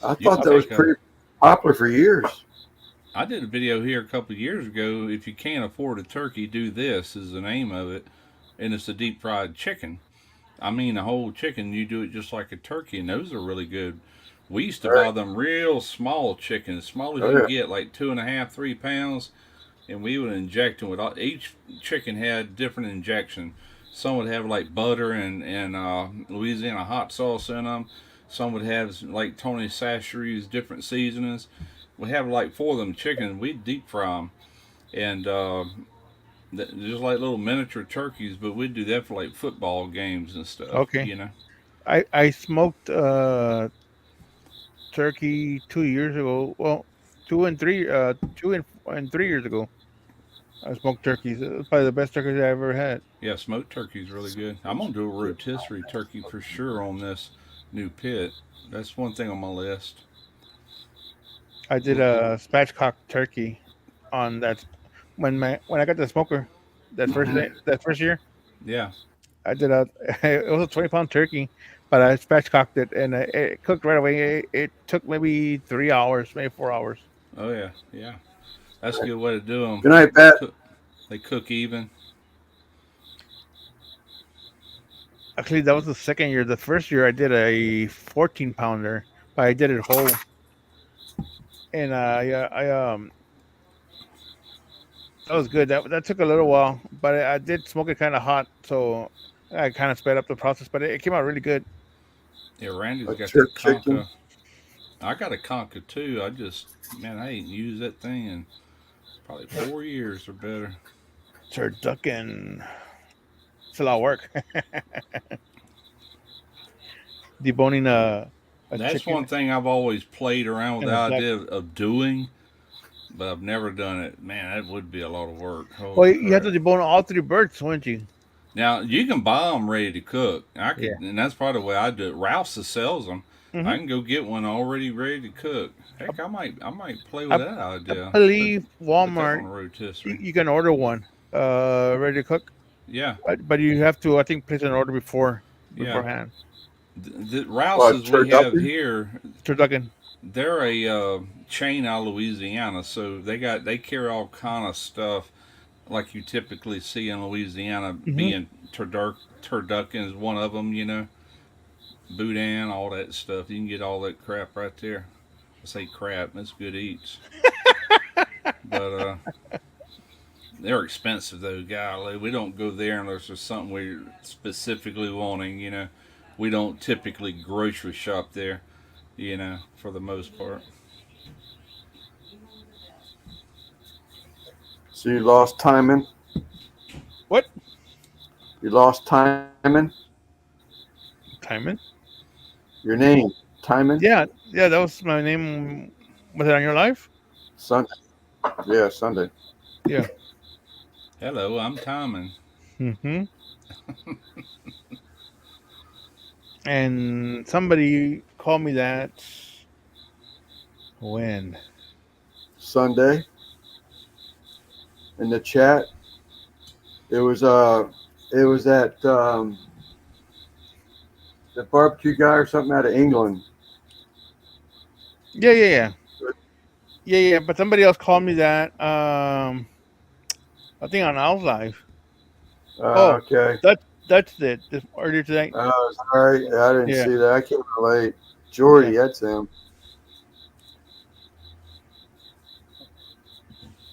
I you thought can I'll, that was take a. pretty popular for years. I did a video here a couple of years ago. If you can't afford a turkey, do this is the name of it, and it's a deep fried chicken. I mean, a whole chicken. You do it just like a turkey, and those are really good. We used to All right. buy them real small chickens, small as Oh you can yeah. get, like 2.5, 3 pounds, and we would inject them with each chicken had different injection. Some would have like butter and Louisiana hot sauce in them. Some would have like Tony Chachere's different seasonings. We have like four of them chicken. We deep fry them and just like little miniature turkeys, but we'd do that for like football games and stuff. okay. You know. I smoked turkey 2 years ago. Well, 2 and 3 years ago. I smoked turkeys. It was probably the best turkeys I ever had. Yeah, smoked turkey's really good. I'm gonna do a rotisserie turkey for sure on this new pit. That's one thing on my list. I did a spatchcock turkey on that when I got the smoker that first year. Yeah. I did a it was a 20-pound turkey, but I spatchcocked it and it cooked right away. It took maybe 3 hours, maybe 4 hours. Oh yeah. Yeah. That's a good way to do them. Good night, Pat. Cook, they cook even. Actually, that was the second year. The first year I did a 14-pounder, but I did it whole. And yeah, that was good. That took a little while, but I did smoke it kind of hot, so I kind of sped up the process. But it came out really good. Yeah, Randy's A got jerk that chicken. Conca. I got a Conca too. Man, I ain't used that thing in probably 4 years or better. Turducken. It's a lot of work. Deboning a That's chicken one thing I've always played around with and the a black. idea of doing, but I've never done it. Man, that would be a lot of work. Well, Holy you have to crap! debone all 3 birds, wouldn't you? Now you can buy them ready to cook. I Yeah. could, and that's probably the way I do it. Ralph's sells them. I Hmm. can go get one already ready to cook. I, Heck, I might play with I, that I idea. believe Put that on Walmart. a rotisserie. You can order one, ready to cook, Yeah, but you have to, I think, place an order yeah. beforehand. The Rouse's What, we have turducken? here, Turducken. they're a chain out of Louisiana, so they carry all kind of stuff like you typically see in Louisiana. Hmm. Being turducken is one of them, boudin, all that stuff. You can get all that crap right there. I say crap, it's good eats, but they're expensive though. Golly, we don't go there unless there's something we're specifically wanting. We don't typically grocery shop there. For the most part. So you lost timing. What? You lost timing. Timon? Your name, Timon. Yeah, yeah, that was my name. Was it on your life? Sunday. Yeah, Sunday. Yeah. Hello, I'm Timon. Hmm. And somebody called me that when? Sunday in the chat. It was at the barbecue guy or something out of England. Yeah, yeah, yeah. Yeah, yeah. But somebody else called me that. I think on Owl's Live. Oh, Okay. that's it. This earlier today. Sorry, I didn't Yeah, see that. I came late. Jordy, yeah. that's him.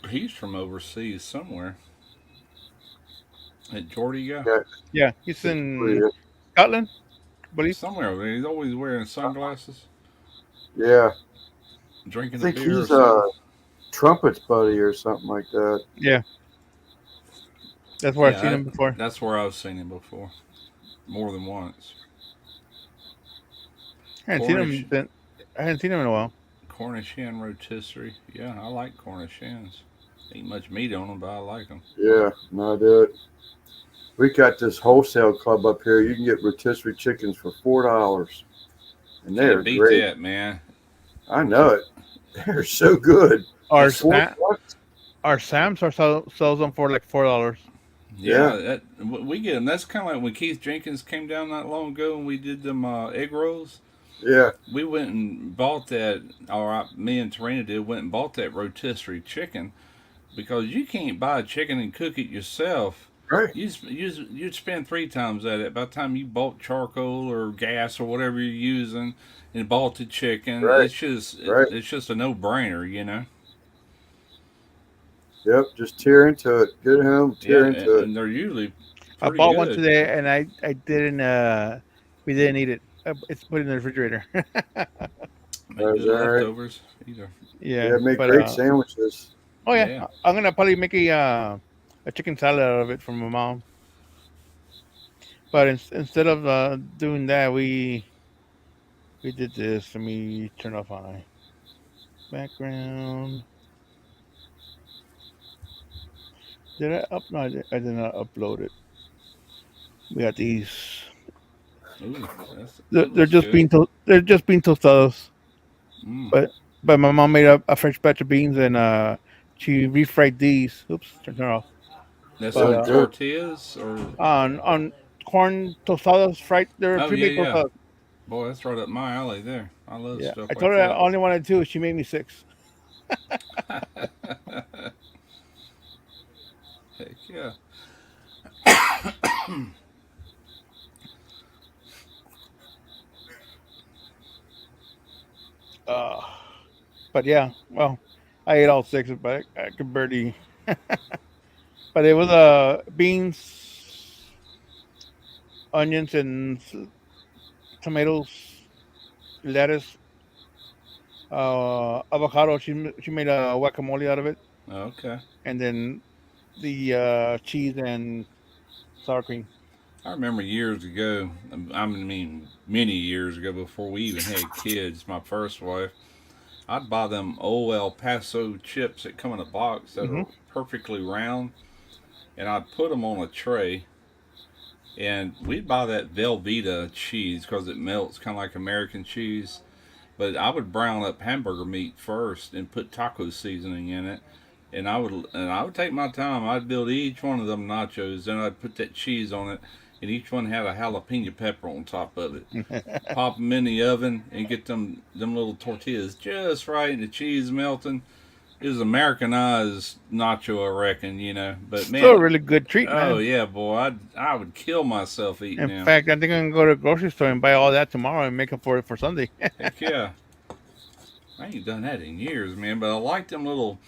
He's from overseas somewhere. That Geordie guy? Yeah, Yeah, he's it's in Jordy. Scotland, I believe. Somewhere over there. He's always wearing sunglasses, Yeah, I drinking a think beer or he's something. Trumpet's buddy or something like that. Yeah, that's where I've Yeah, seen him before. that's where I've seen him before. More than once. I hadn't seen Cornish him. I hadn't seen him in a while. Cornish hen rotisserie. Yeah, I like Cornish hens. Ain't much meat on them, but I like them. Yeah, no, dude. We got this wholesale club up here. You can get rotisserie chickens for $4, and they Can't are beat great. that, man. I know it. They're so good. Our That's our Sam's sells them for like $4. Yeah, we get them. That's kind of like when Keith Jenkins came down not long ago and we did them egg rolls. Yeah, We went and bought that, or me and Tarina did, went and bought that rotisserie chicken because you can't buy a chicken and cook it yourself. right. You'd spend 3 times that. By the time you bought charcoal or gas or whatever you're using and bought the chicken, Right, right. it's just a no brainer. Yep, just tear into it. Get home, Yeah, tear into it. and they're usually I pretty bought one good. today, and I didn't. We didn't eat it. It's put in the refrigerator. Make Is good that right? leftovers either. Yeah, Yeah, make but great sandwiches. oh yeah, Yeah. I'm gonna probably make a chicken salad out of it for my mom. But instead of doing that, we did this. Let me turn off my background. Did I up? No, I did not upload it. We got these. Ooh, They're, that they're looks just good. they're just bean tostados. Mm. But my mom made a fresh batch of beans and she refried these. Oops, turn it off. That's But Sounds on good. tortillas or on corn tostadas fried. They're oh yeah, pre-baked yeah. tostadas. Boy, that's right up my alley there. I love Yeah, stuff I like told her I that. only wanted 2. She made me 6. Heck yeah. Uh, but yeah, well, I ate all 6, but I could barely. But it was beans, onions, and tomatoes, lettuce, avocado. She made a guacamole out of it, Okay. and then the cheese and sour cream. I remember years ago, I mean, many years ago before we even had kids, my first wife, I'd buy them old El Paso chips that come in a box that Hmm. are perfectly round, and I'd put them on a tray, and we'd buy that Velveeta cheese because it melts kind of like American cheese. But I would brown up hamburger meat first and put taco seasoning in it, and I would take my time. I'd build each one of them nachos, then I'd put that cheese on it, and each one had a jalapeno pepper on top of it. Pop them in the oven and get them little tortillas just right, and the cheese melting. It was Americanized nacho, I reckon, But Still a man, really good treat, oh man. yeah, boy, I would kill myself eating In them. fact, I think I'm gonna go to the grocery store and buy all that tomorrow and make them for Sunday. Heck yeah, I ain't done that in years, man. But I like them little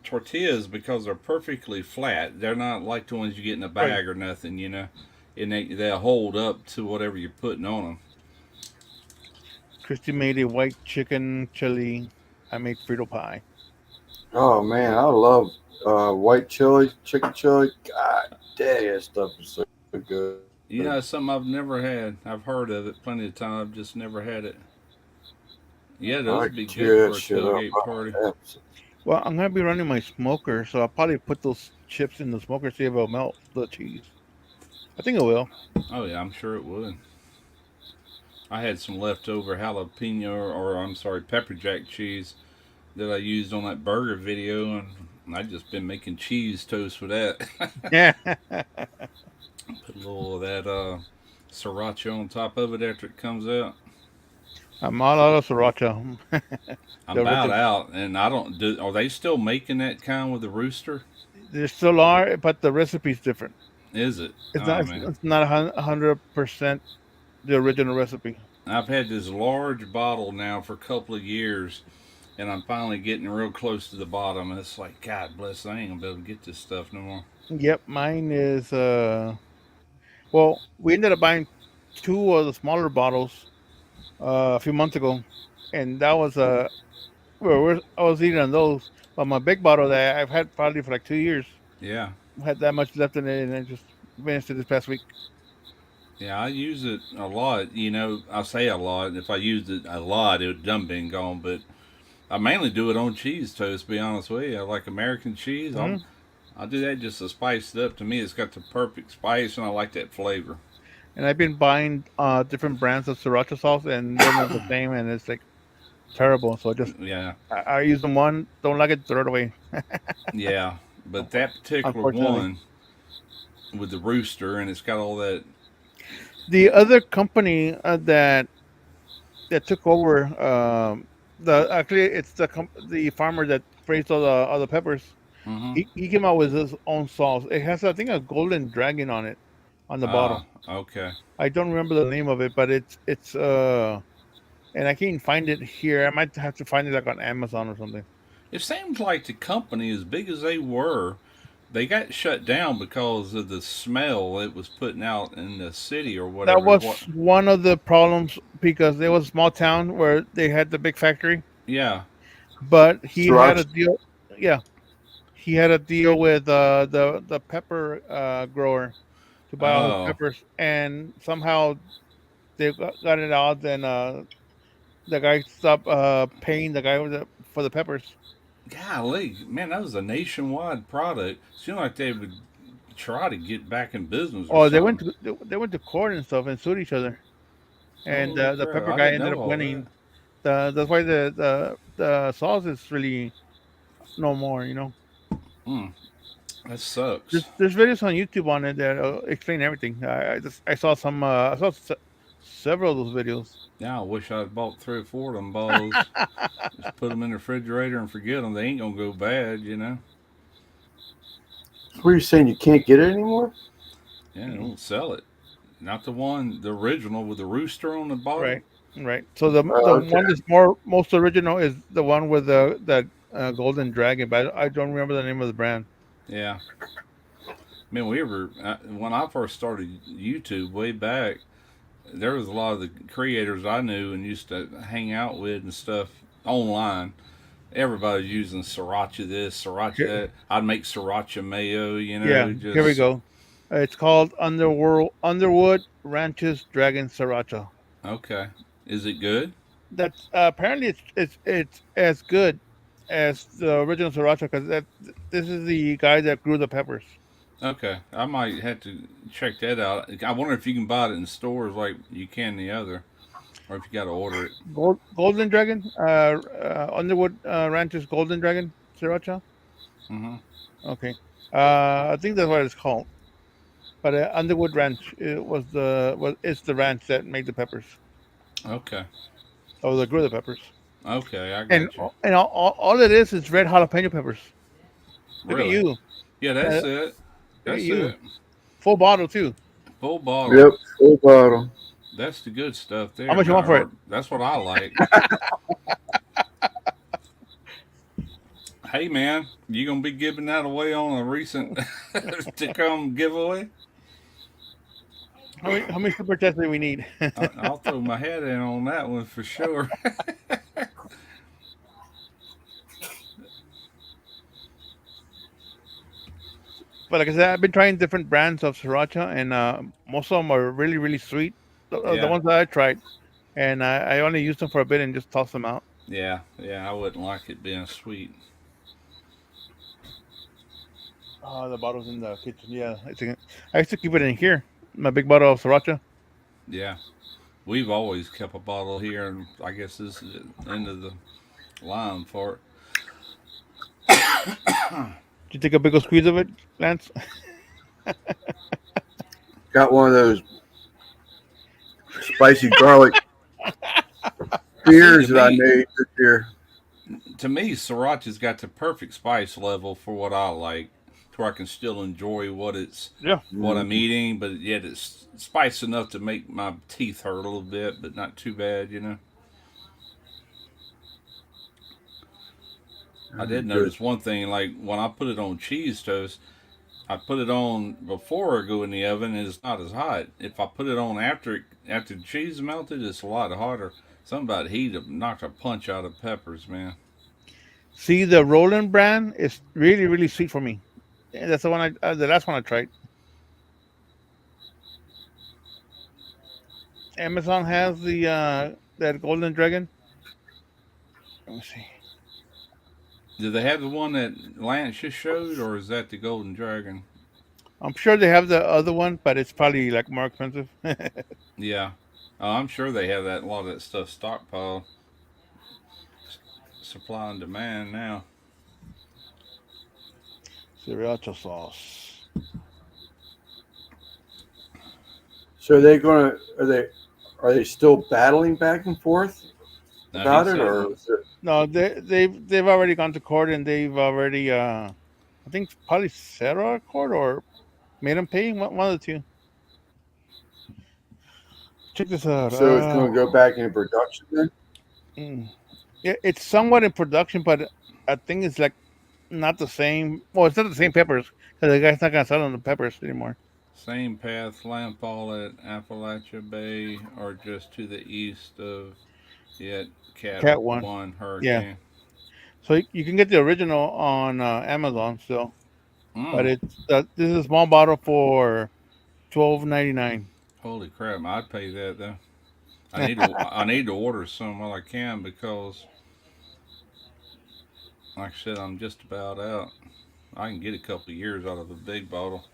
tortillas because they're perfectly flat. They're not like the ones you get in a Right. bag or nothing, And they'll hold up to whatever you're putting on them. Christy made a white chicken chili. I made Frito pie. Oh man, I love white chili, chicken chili. God dang, that stuff is so good. It's something I've never had. I've heard of it plenty of times, just never had it. Yeah, those I would be could good tear that for a shit up. tailgate party. Well, I'm gonna be running my smoker, so I'll probably put those chips in the smoker, see if it'll melt the cheese. I think it will. Oh yeah, I'm sure it would. I had some leftover jalapeno, or I'm sorry, pepper jack cheese that I used on that burger video, and I just been making cheese toast with that. Yeah. Put a little of that sriracha on top of it after it comes out. I'm all out of sriracha. I'm The about original. out, and I don't do. Are they still making that kind with the rooster? There still are, but the recipe's different. Is it? It's Oh not. It's, man, it's not 100% the original recipe. I've had this large bottle now for a couple of years, and I'm finally getting real close to the bottom. And it's like, God bless, I ain't gonna be able to get this stuff no more. Yep, mine is. Well, we ended up buying two of the smaller bottles a few months ago, and that was I was eating on those. But my big bottle that I've had probably for like 2 years Yeah, had that much left in it, and I just finished it this past week. yeah, I use it a lot. I say a lot. If I used it a lot, it would done been gone. But I mainly do it on cheese toast. To be honest with you, I like American cheese. Hmm. I'll do that just to spice it up. To me, it's got the perfect spice, and I like that flavor. And I've been buying different brands of sriracha sauce, and they're not the same, and it's like terrible. So Yeah, I use them one, don't like it, throw it away. yeah. But that particular Unfortunately, one with the rooster, and it's got all that. the other company that took over, the actually it's the farmer that raised all the peppers. Mm-hmm. He came out with his own sauce. It has, I think, a golden dragon on it, on the bottle. Okay. I don't remember the name of it, but it's and I can't find it here. I might have to find it like on Amazon or something. It seems like the company, as big as they were, they got shut down because of the smell it was putting out in the city or That whatever. was one of the problems because there was a small town where they had the big factory, Yeah. but he had a Sriracha. deal. Yeah, he had a deal with the pepper grower to buy all his Oh, peppers, and somehow they got it out. Then the guy stopped paying the guy for the peppers. golly, man, that was a nationwide product. Seemed like they would try to get back in business or Oh, they something. they went to court and stuff and sued each other, and Holy the crap! pepper I guy didn't ended know up all that. winning. That's why the sauce is really no more. Hmm, that sucks. There's videos on YouTube on it that explain everything. I saw several of those videos. Now I wish I'd bought 3 or 4 of them balls. Just put them in the refrigerator and forget them. They ain't gonna go bad. What are you saying? You can't get it anymore? Yeah, they won't sell it. Not the original with the rooster on the bottle. Right, right. So the Oh, okay. one that's most original is the one with the that golden dragon, but I don't remember the name of the brand. Yeah. Man, when I first started YouTube way back, there was a lot of the creators I knew and used to hang out with and stuff online. Everybody was using sriracha this, sriracha Here, that. I'd make sriracha mayo, yeah, here we just go. It's called Underwood Ranches Dragon Sriracha. Okay. Is it good? That's apparently it's as good as the original Sriracha because this is the guy that grew the peppers. Okay. I might have to check that out. I wonder if you can buy it in stores like you can the other, or if you got to order it. Golden Dragon, Underwood Ranches Golden Dragon Sriracha. Hmm. Okay, I think that's what it's called. But Underwood Ranch it was it's the ranch that made the peppers Okay. or the grew the peppers. Okay. I And got you. all it is red jalapeno peppers. Look at Really? you, Yeah, uh, that's it. look at That's you, it. full bottle too. Full bottle. Yep, full bottle. That's the good stuff How there, much you man. want for it? Or that's what I like. Hey, man, you gonna be giving that away on a recent to come giveaway? How many super chats do we need? I'll throw my head in on that one for sure. But like I said, I've been trying different brands of sriracha, and most of them are really sweet. The Yeah, ones that I tried, and I only use them for a bit and just toss them out. yeah. I wouldn't like it being sweet. The bottle's in the kitchen. Yeah, I used to keep it in here. My big bottle of sriracha. Yeah, we've always kept a bottle here, and I guess this is the end of the line for it. Did you take a big old squeeze of it, Lance? Got one of those spicy garlic See, beers that I made this year. to me, sriracha's got the perfect spice level for what I like, to where I can still enjoy Yeah. what I'm Mhm. eating, but yet it's spice enough to make my teeth hurt a little bit, but not too bad, you know. I did Good. notice one thing, like when I put it on cheese toast, I put it on before I go in the oven, and it's not as hot. If I put it on after the cheese is melted, it's a lot hotter. Something about heat knocked a punch out of peppers, man. See, the Roland brand is really sweet for me. And that's the one the last one I tried. Amazon has the that Golden Dragon. Let me see. Do they have the one that Lance just showed, or is that the Golden Dragon? I'm sure they have the other one, but it's probably like more expensive. Yeah, I'm sure they have that a lot of that stuff stockpiled, supply and demand now. Sriracha sauce. So are they still battling back and forth Now he about it, said, or is it, No, they've already gone to court and they've already I think probably settled out of court or made them pay one of the two. Check this out. so it's going to go back into production then? Mm. Yeah, it's somewhat in production, but I think it's like not the same. Well, it's not the same peppers because the guy's not gonna sell them the peppers anymore. same path, landfall at Appalachia Bay, or just to the east of yet Cat Cat one, 1 yeah. hurricane. So you can get the original on Amazon still, but Mm, it's this is a small bottle for $12.99. holy crap! I'd pay that though. I need to order some while I can because, like I said, I'm just about out. I can get a couple of years out of a big bottle.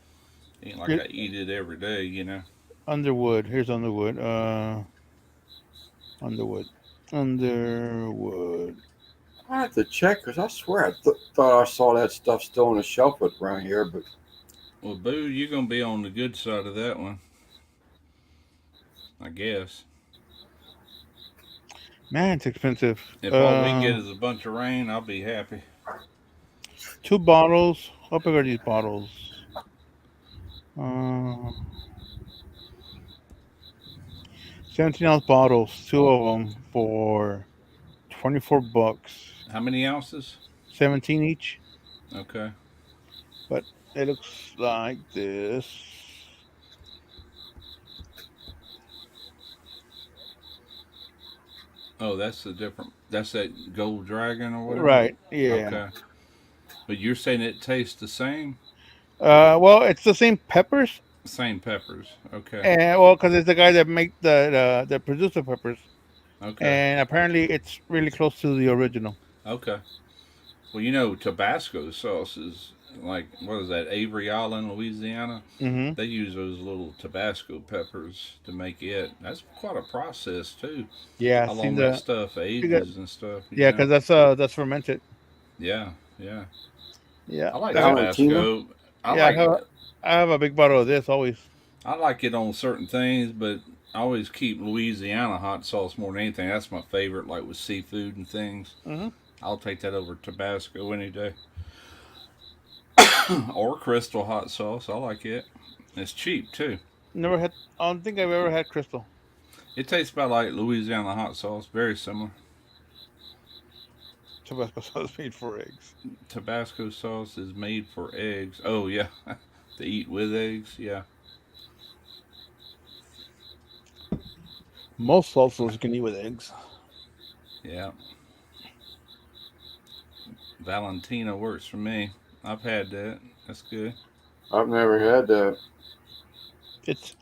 Ain't like Here, I eat it every day, you know. Underwood. Here's Underwood. Underwood. Underwood. I have to check because I swear thought I saw that stuff still on the shelf around here, but Well, Boo, you're gonna be on the good side of that one, I guess. Man, it's expensive. If all we get is a bunch of rain, I'll be happy. 2 bottles. How big are these bottles? Uh, 17-ounce bottles. Two of them for $24. How many ounces? 17 each. Okay. But it looks like this. Oh, that's the different. That's that gold dragon or whatever. Right. Yeah. Okay. But you're saying it tastes the same? Well, it's the same peppers, Same peppers. Okay. and well, because it's the guy that make the producer peppers, Okay. and apparently it's really close to the original. Okay. Well, you know, Tabasco sauce is like, what is that, Avery Island, Louisiana? Hmm. They use those little Tabasco peppers to make it. That's quite a process too. Yeah, How seen long that the stuff you got, ages and stuff, you yeah, know? because that's fermented. Yeah, yeah. Yeah, I like Valentina. Tabasco. I yeah. like I have a big bottle of this always. I like it on certain things, but I always keep Louisiana hot sauce more than anything. That's my favorite, like with seafood and things. Hmm. I'll take that over Tabasco any day. Or Crystal hot sauce. I like it. It's cheap too. Never had. I don't think I've ever had Crystal It tastes about like Louisiana hot sauce, very similar. Tabasco sauce made for eggs. Tabasco sauce is made for eggs. Oh yeah, to eat with eggs. Yeah, Most salsas you can eat with eggs. yeah. Valentina works for me. I've had that. That's good. I've never had that. It's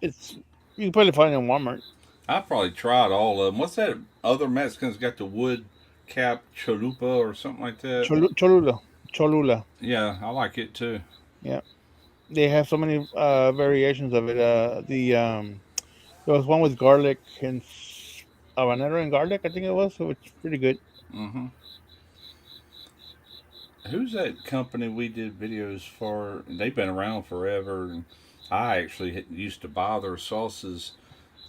you can probably find it in Walmart. I probably tried all of them. What's that other Mexican's got the wood cap chalupa or something like that? Cholula. Yeah, I like it too. Yeah, they have so many variations of it. There was one with garlic and habanero and garlic. I think it was. So it's pretty good. Hmm. Who's that company we did videos for? They've been around forever. And I actually used to buy their sauces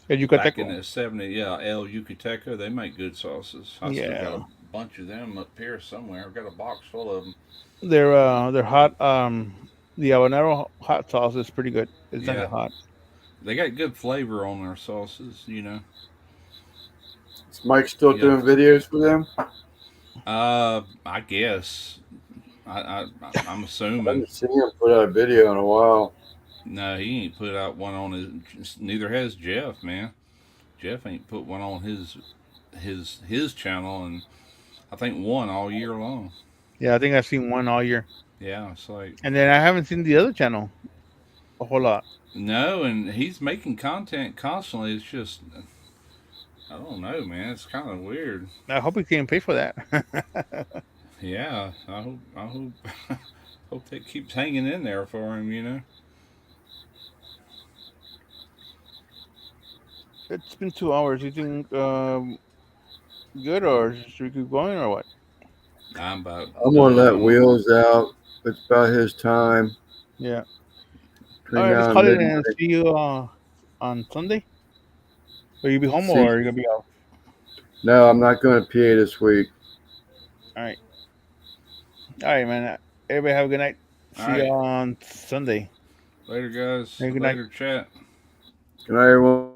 El back in Yucateco. the 70s. Yeah, El Yucateco. They make good sauces. I still got a Yeah, bunch of them up here somewhere. I've got a box full of them. they're hot. The habanero hot sauce is pretty good. It's nice and Yeah, hot. they got good flavor on their sauces, you know. Is Mike still Yeah. doing videos for them? I guess. I'm I assuming. haven't seen him put out a video in a while. No, he ain't put out one on his. Neither has Jeff, man. Jeff ain't put one on his channel, and I think one all year long. Yeah, I think I've seen one all year, Yeah, it's like and then I haven't seen the other channel a whole lot. no, and he's making content constantly. It's just I don't know, man. It's kind of weird. I hope he can pay for that. Yeah, I hope hope that keeps hanging in there for him. You know. It's been 2 hours. You think good, or should we keep going, or what? I'm about I'm gonna done. let Wheels out. It's about his time. Yeah. All Between right, let's now and call it midnight. and see you on Sunday. Will you be home See, or are you gonna be out? no, I'm not going to PA this week. All right. All right, man. Everybody have a good night. All See you right. on Sunday. Later, guys. Hey, good night. Later, chat. Good night, everyone.